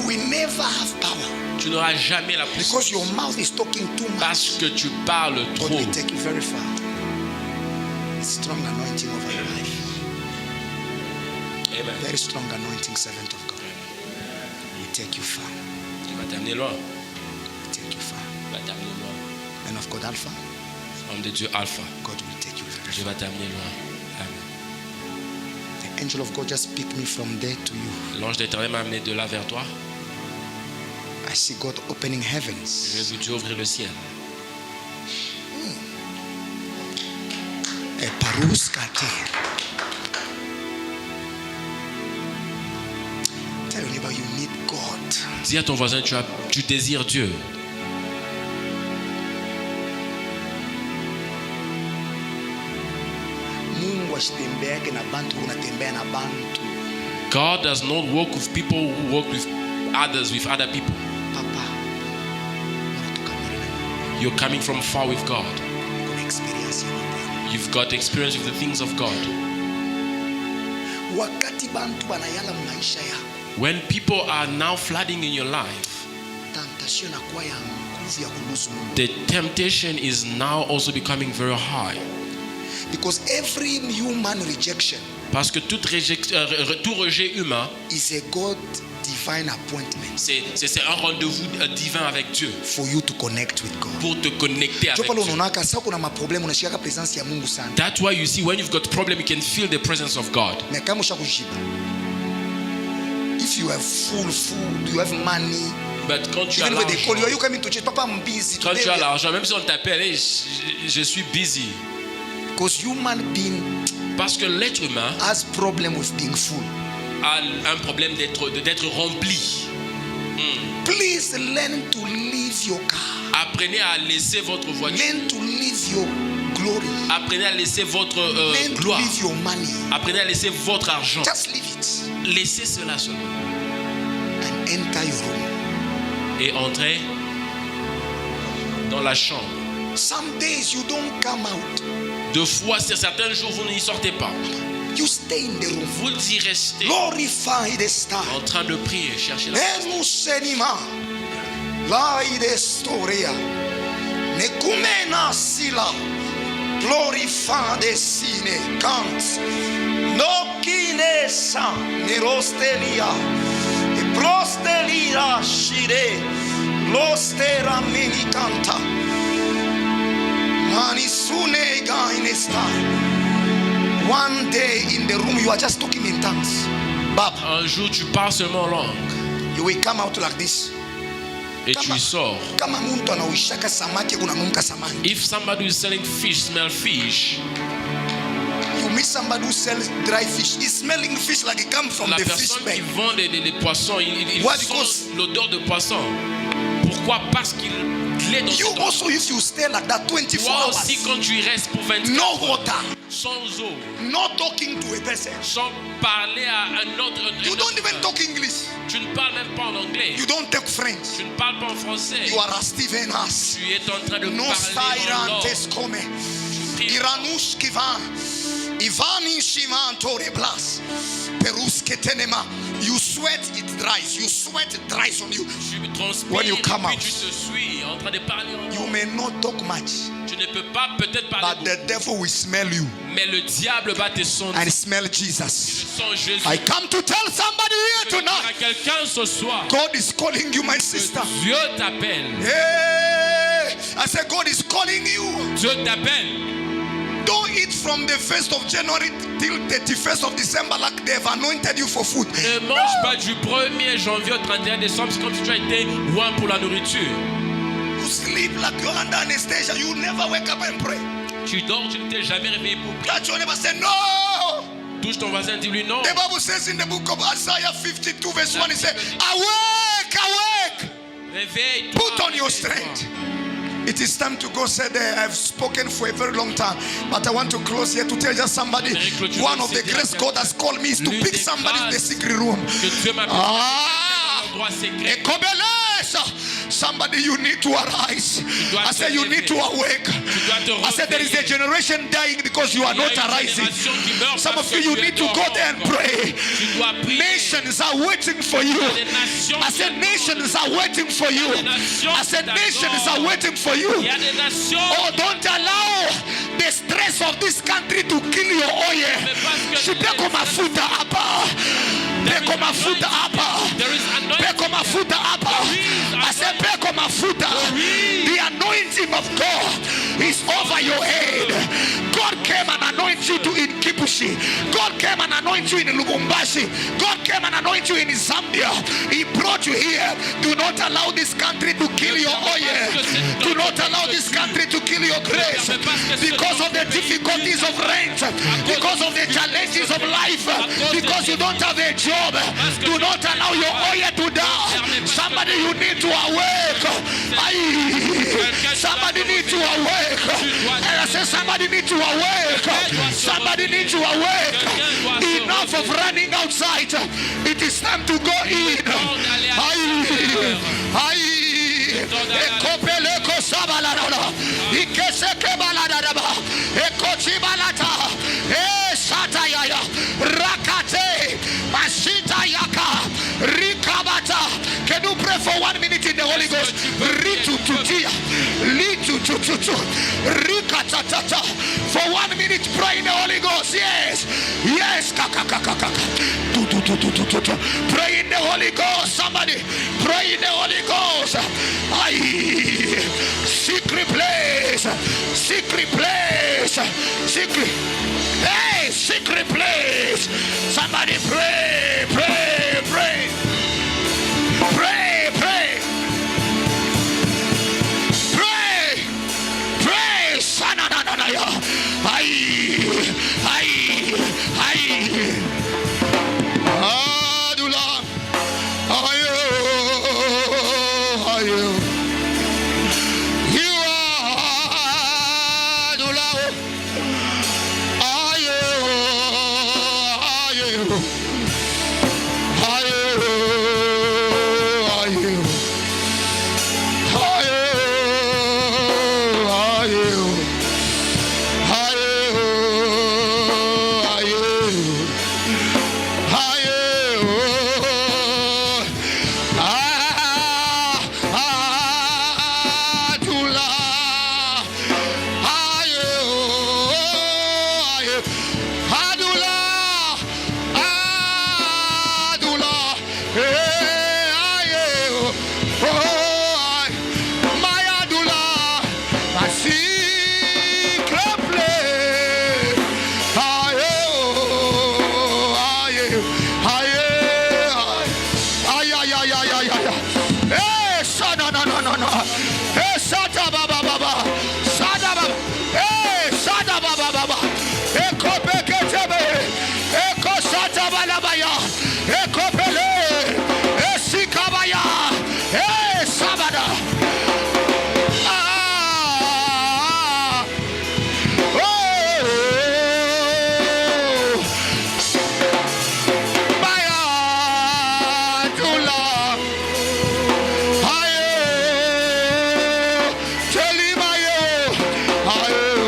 will never have power. Tu n'auras jamais la puissance. Because your mouth is talking too much. Parce que tu parles trop. God will take you very far. It's strong anointing over your life. Amen. Very strong anointing, servant of God. Will take you far. Il va t'amener loin. Take you far. Il va t'amener loin. Man of God, Alpha. Homme de Dieu, Alpha. God will take you very far. Dieu va t'amener loin. Amen. The angel of God just picked me from there to you. L'ange d'Éternel m'a amené de là vers toi. I see God opening heavens. J'ai vu Dieu ouvrir le ciel. A parouskate. Tell your neighbor you need God. Dis à ton voisin, tu désires Dieu. God does not work with people who work with other people. Papa, you're coming from far with God. You've got experience with the things of God. When people are now flooding in your life, the temptation is now also becoming very high. Because every human rejection, parce que tout rejet humain, is a God divine appointment. C'est un rendez-vous divin avec Dieu. For you to connect with God. Pour te connecter avec Dieu. That's why you see when you've got problem, you can feel the presence of God. If you have full food, you have money. But quand tu as l'argent, quand tu as l'argent, même si on t'appelle, hey, je suis busy. Because human being, parce que l'être humain has problem with being full. A un problème d'être rempli. Please learn to leave your car. Apprenez à laisser votre voiture. Learn to leave your glory. Apprenez à laisser votre gloire. To leave your money. Apprenez à laisser votre argent. Just leave it. Laissez cela seulement. And enter your room. Et entrez dans la chambre. Some days you don't come out. Deux fois, certains jours, vous n'y sortez pas. You stay in the room. Vous y restez. Glorify the star. En train de prier, chercher la Enusenima. Laide storia. Nekumena sila. Glorify the sine. Kant. Nokine sa. Nerostelia. Prostelia shire. Lostera menikanta. Manisune gainesta. One day in the room you are just talking in tongues. Bab. Un jour tu parles seulement en langue. You will come out like this. Et tu sors. If somebody is selling fish, smell fish. You meet somebody who sells dry fish. He's smelling fish like it comes from the fish personne bag. qui vend des poissons, il sent l'odeur de poisson. Pourquoi? Parce qu'il est dans You also, if you stay like that 24 hours, aussi quand tu y restes pour 24 no water, sans eau, not talking to a person, sans parler à un autre. You don't even talk English. Tu ne parles même pas en anglais. You don't talk French. Tu ne parles pas en français. You are a Stephen Haas. Tu es en train de No parler en langue. Iranush kivan, Ivani shiman tore blas, peruske tenema. You sweat, it dries. You sweat, it dries on you. When you come out, tu te suis en train de parler en langue. You may not talk much. Tu ne peux pas peut-être parler. But the devil will smell you. Mais le diable va te sentir. And smell Jesus. Jésus. I come to tell somebody here tonight. À quelqu'un ce soir. God is calling you, my sister. Dieu t'appelle. Hey, I said God is calling you. Dieu t'appelle. Don't eat from the 1st of January till 31st of December like they've anointed you for food. Ne mange pas du 1er janvier au 31 décembre, c'est comme si tu as été loin pour la nourriture. You sleep like you're under anesthesia. You never wake up and pray. Tu dors, tu ne t'es jamais réveillé pour prier. That you never say no. Touche ton voisin, dis-lui non. The Bible says in the book of Isaiah 52 verse 1, it says, awake, awake. Réveille-toi. Put on your strength. It is time to go. Say there, I've spoken for a very long time, but I want to close here to tell just somebody, one of the grace God has called me is to pick somebody in the secret room. Somebody, you need to arise. I said you need to awake. I said there is a generation dying because you are not arising. Some of you need to go there and pray. Nations are waiting for you. I said nations are waiting for you. I said nations are waiting for you. Oh, don't allow the stress of this country to kill your oil. Peko mafuta hapa. Peko mafuta hapa. Peko mafuta hapa. I said peko mafuta. The anointing of God is over your head. God came and anointed you in Kipushi. God came and anointed you in Lubumbashi. God came and anointed you in Zambia. He brought you here. Do not allow this country to kill your oil. Do not allow this country to kill your grace. Because of the difficulties of rent, because of the challenges of life, because you don't have a job, do not allow your oil to die. Somebody, you need to awake. Somebody needs to awake. And I said somebody needs to awake. Somebody needs to awake. Enough of running outside. It is time to go in. Ekopeleko sabalarala. Ikeseke baladaba. Ekochibalata. Satayaya. Rakate. Masita yaka. Rikabata. Can you pray for 1 minute in the Holy Ghost? Ritu tutia. Litu tututu. Rikatata. For 1 minute pray in the Holy Ghost. Yes. Yes. Kakakakaka. Pray in the Holy Ghost. Somebody. Pray in the Holy Ghost. Secret place. Secret place. Secret. Hey, secret place. Somebody pray. Pray. Pray. Pray, pray. Pray. Pray. Sanananaya. Adula. You are Adula. Adula, Adula, my Adula, I see clearly.